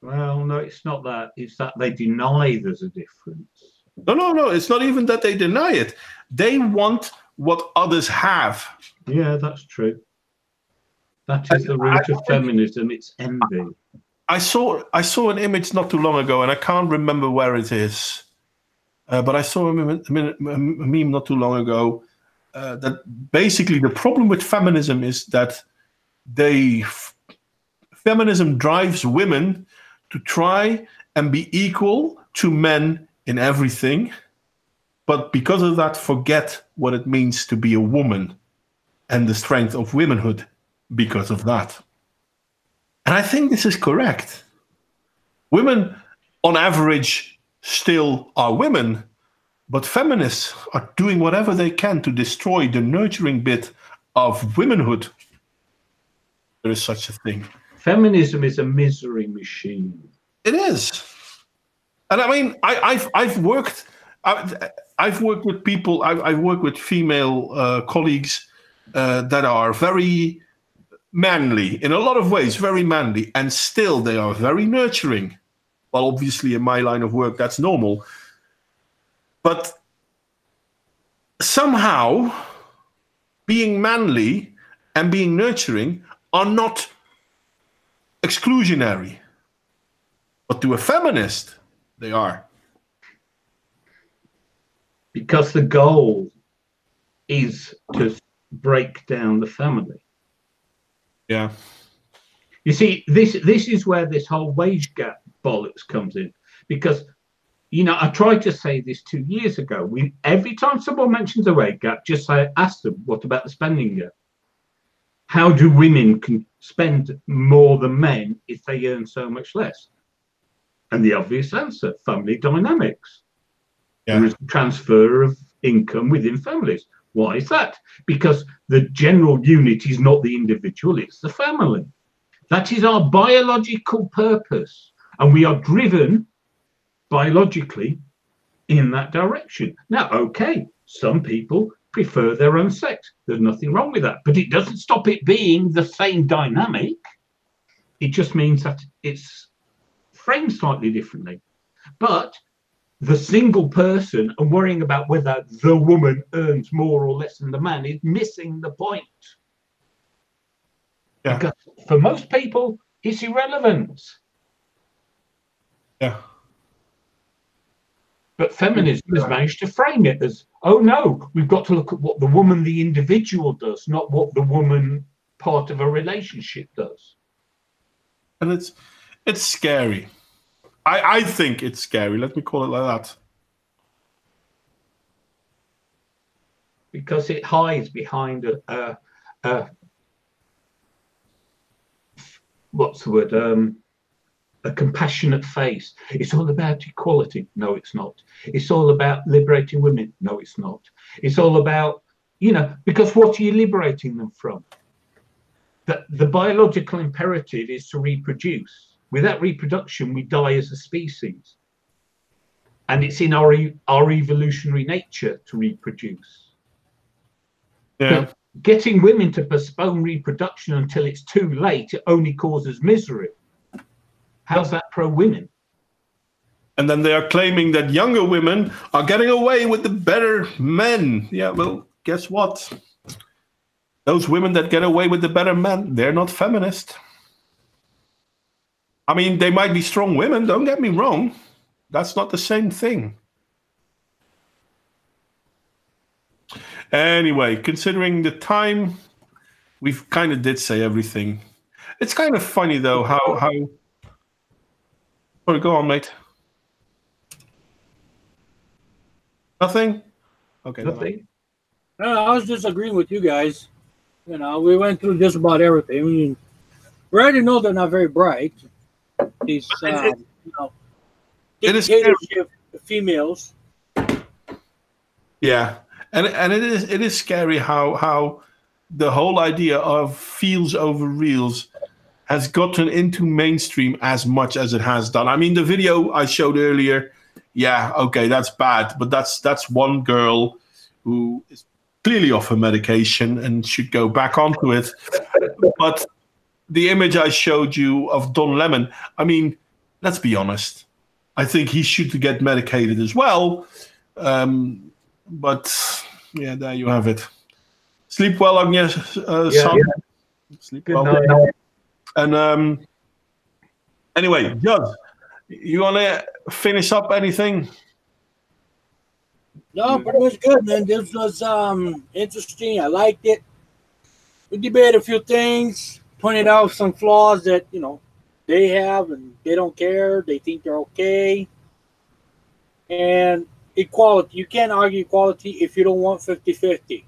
Well, no, it's not that. It's that they deny there's a difference. No. It's not even that they deny it. They want what others have. Yeah, that's true. That is the root of feminism. It's envy. I saw an image not too long ago, and I can't remember where it is. But I saw a meme not too long ago that basically the problem with feminism is that feminism drives women to try and be equal to men in everything, but because of that, forget what it means to be a woman and the strength of womanhood because of that. And I think this is correct. Women, on average, still are women, but feminists are doing whatever they can to destroy the nurturing bit of womanhood. There is such a thing. Feminism is a misery machine. It is. And I mean, I've worked with people. I've worked with female colleagues that are very manly in a lot of ways, very manly, and still they are very nurturing. Well, obviously, in my line of work, that's normal. But somehow, being manly and being nurturing are not exclusionary. But to a feminist, they are. Because the goal is to break down the family. Yeah. You see, this is where this whole wage gap bollocks comes in. Because, I tried to say this 2 years ago. Every time someone mentions a wage gap, just ask them, what about the spending gap? How do women can spend more than men if they earn so much less? And the obvious answer, family dynamics. Yeah. There is a transfer of income within families. Why is that? Because the general unit is not the individual, it's the family. That is our biological purpose. And we are driven biologically in that direction. Now, okay, some people prefer their own sex. There's nothing wrong with that. But it doesn't stop it being the same dynamic. It just means that it's framed slightly differently. But the single person and worrying about whether the woman earns more or less than the man is missing the point. Yeah. Because for most people, it's irrelevant. Yeah. But feminism has managed to frame it as, oh no, we've got to look at what the woman, the individual does, not what the woman part of a relationship does. And it's scary. I think it's scary. Let me call it like that. Because it hides behind what's the word? A compassionate face. It's all about equality. No, it's not. It's all about liberating women. No, it's not. It's all about, because what are you liberating them from? The biological imperative is to reproduce. Without reproduction, we die as a species. And it's in our evolutionary nature to reproduce. Yeah. But getting women to postpone reproduction until it's too late, it only causes misery. How's that pro-women? And then they are claiming that younger women are getting away with the better men. Yeah, well, guess what? Those women that get away with the better men, they're not feminist. I mean, they might be strong women, don't get me wrong. That's not the same thing. Anyway, considering the time, we've kind of did say everything. It's kind of funny, though, how... Sorry, go on, mate. Nothing? Okay. Nothing. No, I was just agreeing with you guys. We went through just about everything. I mean, we already know they're not very bright. These, dictatorship females. Yeah, and it is scary how the whole idea of feels over reels has gotten into mainstream as much as it has done. I mean, the video I showed earlier, yeah, okay, that's bad, but that's one girl who is clearly off her medication and should go back onto it. But the image I showed you of Don Lemon, I mean, let's be honest. I think he should get medicated as well. But yeah, there you have it. Sleep well, Agnes. Son. Sleep Good well. night. And anyway, Judge, you want to finish up anything? No, pretty much good, man. This was interesting. I liked it. We debated a few things, pointed out some flaws that they have and they don't care. They think they're okay. And equality. You can't argue equality if you don't want 50-50.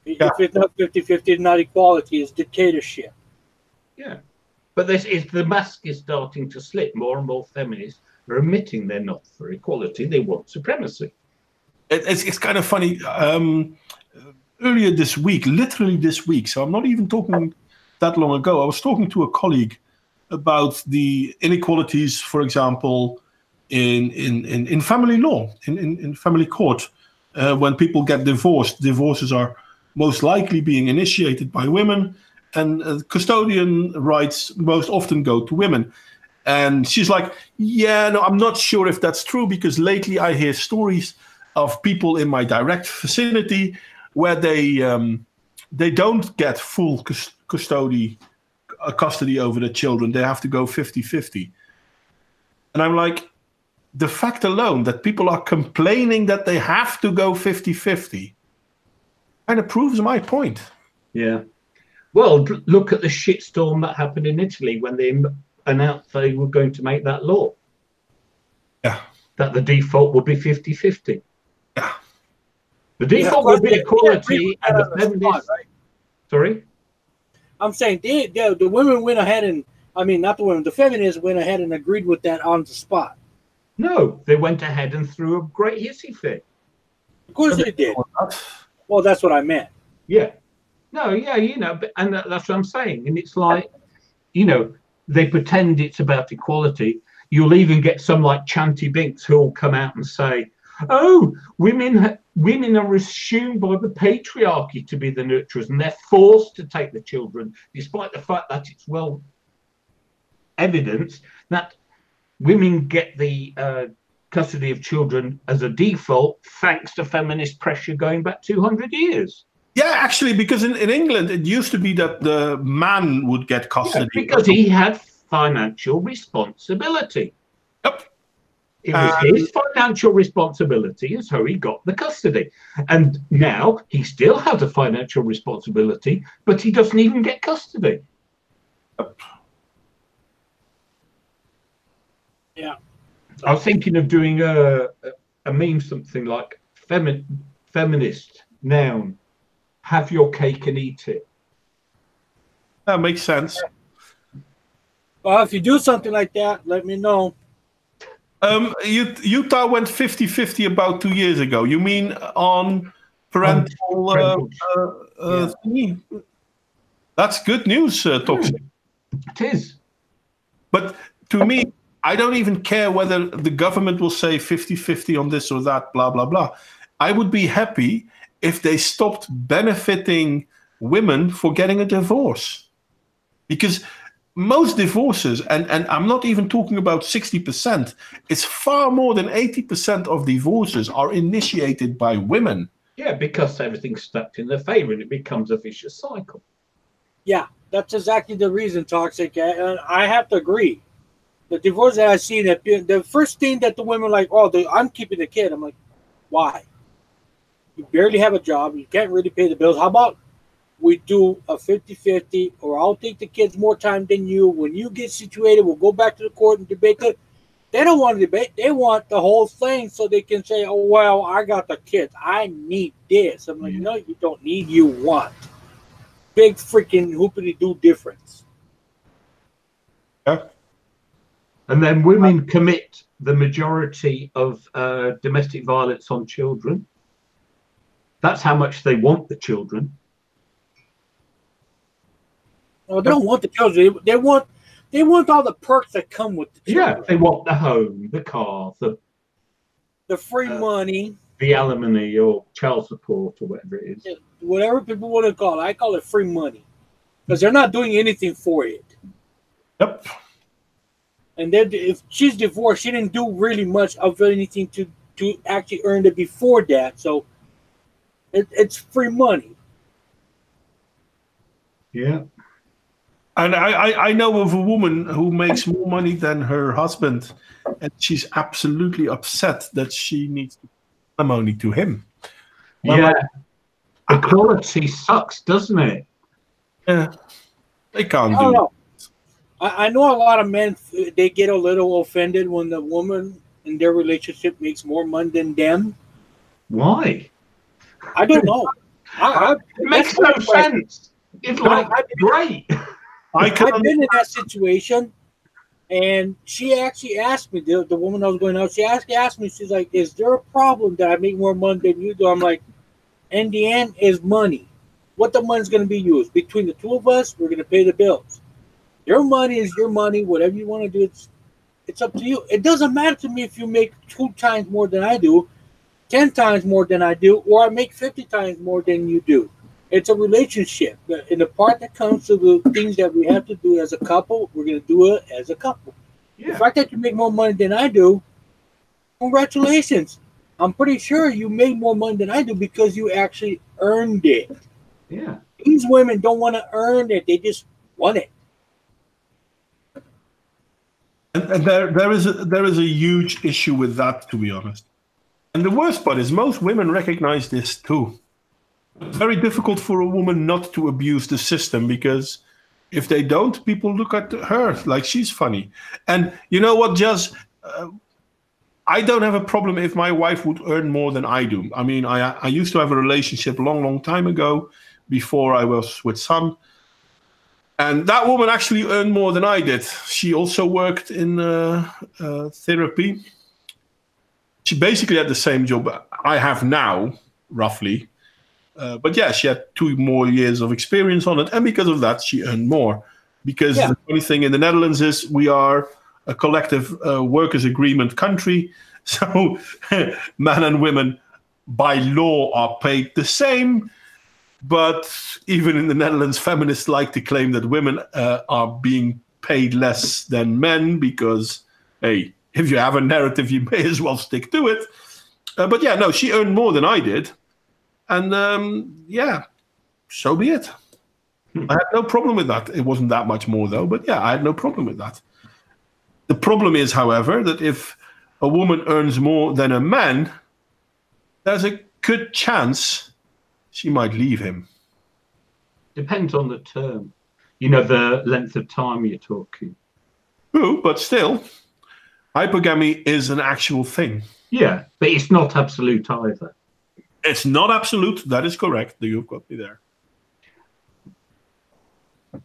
Yeah. If it's not 50-50, it's not equality. It's dictatorship. Yeah. But this is the mask is starting to slip. More and more feminists are admitting they're not for equality. They want supremacy. It's kind of funny. Earlier this week, literally this week, so I'm not even talking that long ago, I was talking to a colleague about the inequalities, for example, in family law, in family court. When people get divorced, divorces are most likely being initiated by women, and custodian rights most often go to women. And she's like, yeah, no, I'm not sure if that's true, because lately I hear stories of people in my direct vicinity where they don't get full custody over the children. They have to go 50-50. And I'm like, the fact alone that people are complaining that they have to go 50-50 kind of proves my point. Yeah. Well, look at the shitstorm that happened in Italy when they announced they were going to make that law. Yeah. That the default would be 50-50. Yeah. The default would be equality and the feminists. Right? Sorry? I'm saying the women went ahead and, not the women, the feminists went ahead and agreed with that on the spot. No, they went ahead and threw a great hissy fit. Of course they did. Well, that's what I meant. Yeah. No, yeah, and that's what I'm saying. And it's like, they pretend it's about equality. You'll even get some like Chanty Binks who will come out and say, oh, women are assumed by the patriarchy to be the nurturers, and they're forced to take the children, despite the fact that it's well evidenced that women get the custody of children as a default thanks to feminist pressure going back 200 years. Yeah, actually, because in England, it used to be that the man would get custody. Yeah, because he had financial responsibility. Yep. It was his financial responsibility, and so he got the custody. And now he still has a financial responsibility, but he doesn't even get custody. Yep. Yeah. I was thinking of doing a meme, something like feminist noun. Have your cake and eat it. That makes sense. Well, if you do something like that, let me know. Utah went 50-50 about 2 years ago. You mean on parental thingy? That's good news, Toxic. It is. But to me, I don't even care whether the government will say 50-50 on this or that, blah, blah, blah. I would be happy if they stopped benefiting women for getting a divorce. Because most divorces, and I'm not even talking about 60%, it's far more than 80% of divorces are initiated by women. Yeah, because everything's stuck in their favor and it becomes a vicious cycle. Yeah, that's exactly the reason, Toxic. And I have to agree. The divorce that I see, that the first thing that the women are like, I'm keeping the kid. I'm like, why? You barely have a job. You can't really pay the bills. How about we do a 50-50, or I'll take the kids more time than you. When you get situated, we'll go back to the court and debate. They don't want to debate. They want the whole thing so they can say, oh, well, I got the kids. I need this. I'm like, no, you don't need, you want. Big freaking hoopity-doo difference. Yeah. And then women commit the majority of domestic violence on children. That's how much they want the children. No, they don't want the children. They want all the perks that come with the children. Yeah, they want the home, the car, the free money, the alimony or child support or whatever it is. Yeah, whatever people want to call it. I call it free money because they're not doing anything for it. Yep. And then if she's divorced, she didn't do really much of anything to actually earn it before that. So it's free money. Yeah. And I know of a woman who makes more money than her husband, and she's absolutely upset that she needs to I'm only to him. Yeah. Equality sucks, doesn't it? Yeah. They can't I don't do know. I know a lot of men, they get a little offended when the woman in their relationship makes more money than them. Why? I don't know. It makes no sense. It's like, great. I've been in that situation, and she actually asked me, the woman I was going out, she actually asked me, she's like, is there a problem that I make more money than you do? I'm like, in the end, is money. What the money's going to be used. Between the two of us, we're going to pay the bills. Your money is your money. Whatever you want to do, it's up to you. It doesn't matter to me if you make 2 times more than I do, 10 times more than I do, or I make 50 times more than you do. It's a relationship. And the part that comes to the things that we have to do as a couple, we're going to do it as a couple. Yeah. The fact that you make more money than I do, congratulations. I'm pretty sure you made more money than I do because you actually earned it. Yeah. These women don't want to earn it. They just want it. And there is a huge issue with that, to be honest. And the worst part is most women recognize this too. It's very difficult for a woman not to abuse the system, because if they don't, people look at her like she's funny. And you know what, Jazz? I don't have a problem if my wife would earn more than I do. I mean, I used to have a relationship long time ago, before I was with Sam. And that woman actually earned more than I did. She also worked in therapy. She basically had the same job I have now, roughly. But yeah, she had 2 more years of experience on it. And because of that, she earned more. Because the funny thing in the Netherlands is we are a collective workers' agreement country. So men and women, by law, are paid the same. But even in the Netherlands, feminists like to claim that women are being paid less than men because, hey, if you have a narrative, you may as well stick to it. But yeah, no, she earned more than I did. And yeah, so be it. I had no problem with that. It wasn't that much more, though. But yeah, I had no problem with that. The problem is, however, that if a woman earns more than a man, there's a good chance she might leave him. Depends on the term. You know, the length of time you're talking. True, but still, hypergamy is an actual thing. Yeah, but it's not absolute either. It's not absolute. That is correct. You've got me there.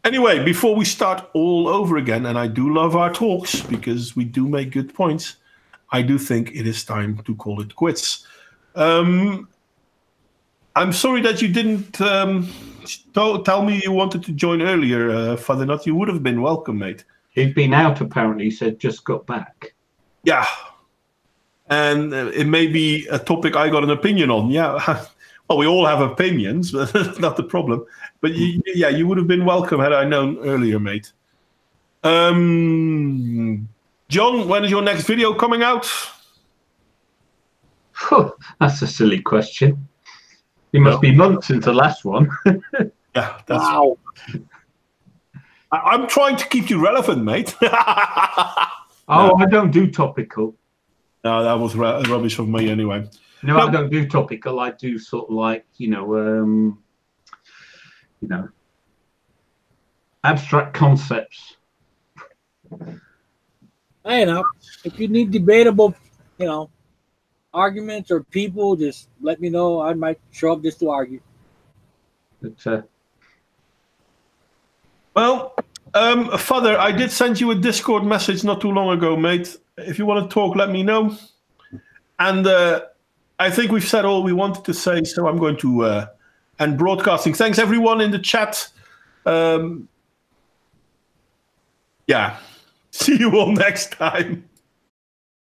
Anyway, before we start all over again, and I do love our talks because we do make good points, I do think it is time to call it quits. I'm sorry that you didn't tell me you wanted to join earlier, Father Nut. You would have been welcome, mate. He'd been out, apparently. He said just got back. Yeah. And it may be a topic I got an opinion on. Yeah. Well, we all have opinions, but that's not the problem. But yeah, you would have been welcome had I known earlier, mate. John, when is your next video coming out? That's a silly question. It must be months since the last one. Yeah, that's wow. I'm trying to keep you relevant, mate. I don't do topical. No, that was rubbish of me anyway. No, I don't do topical. I do sort of like, abstract concepts. I know. If you need debatable, arguments or people, just let me know. I might show up just to argue. But, well, Father, I did send you a Discord message not too long ago, mate. If you want to talk, let me know. And I think we've said all we wanted to say, so I'm going to end broadcasting. Thanks, everyone in the chat. Yeah. See you all next time.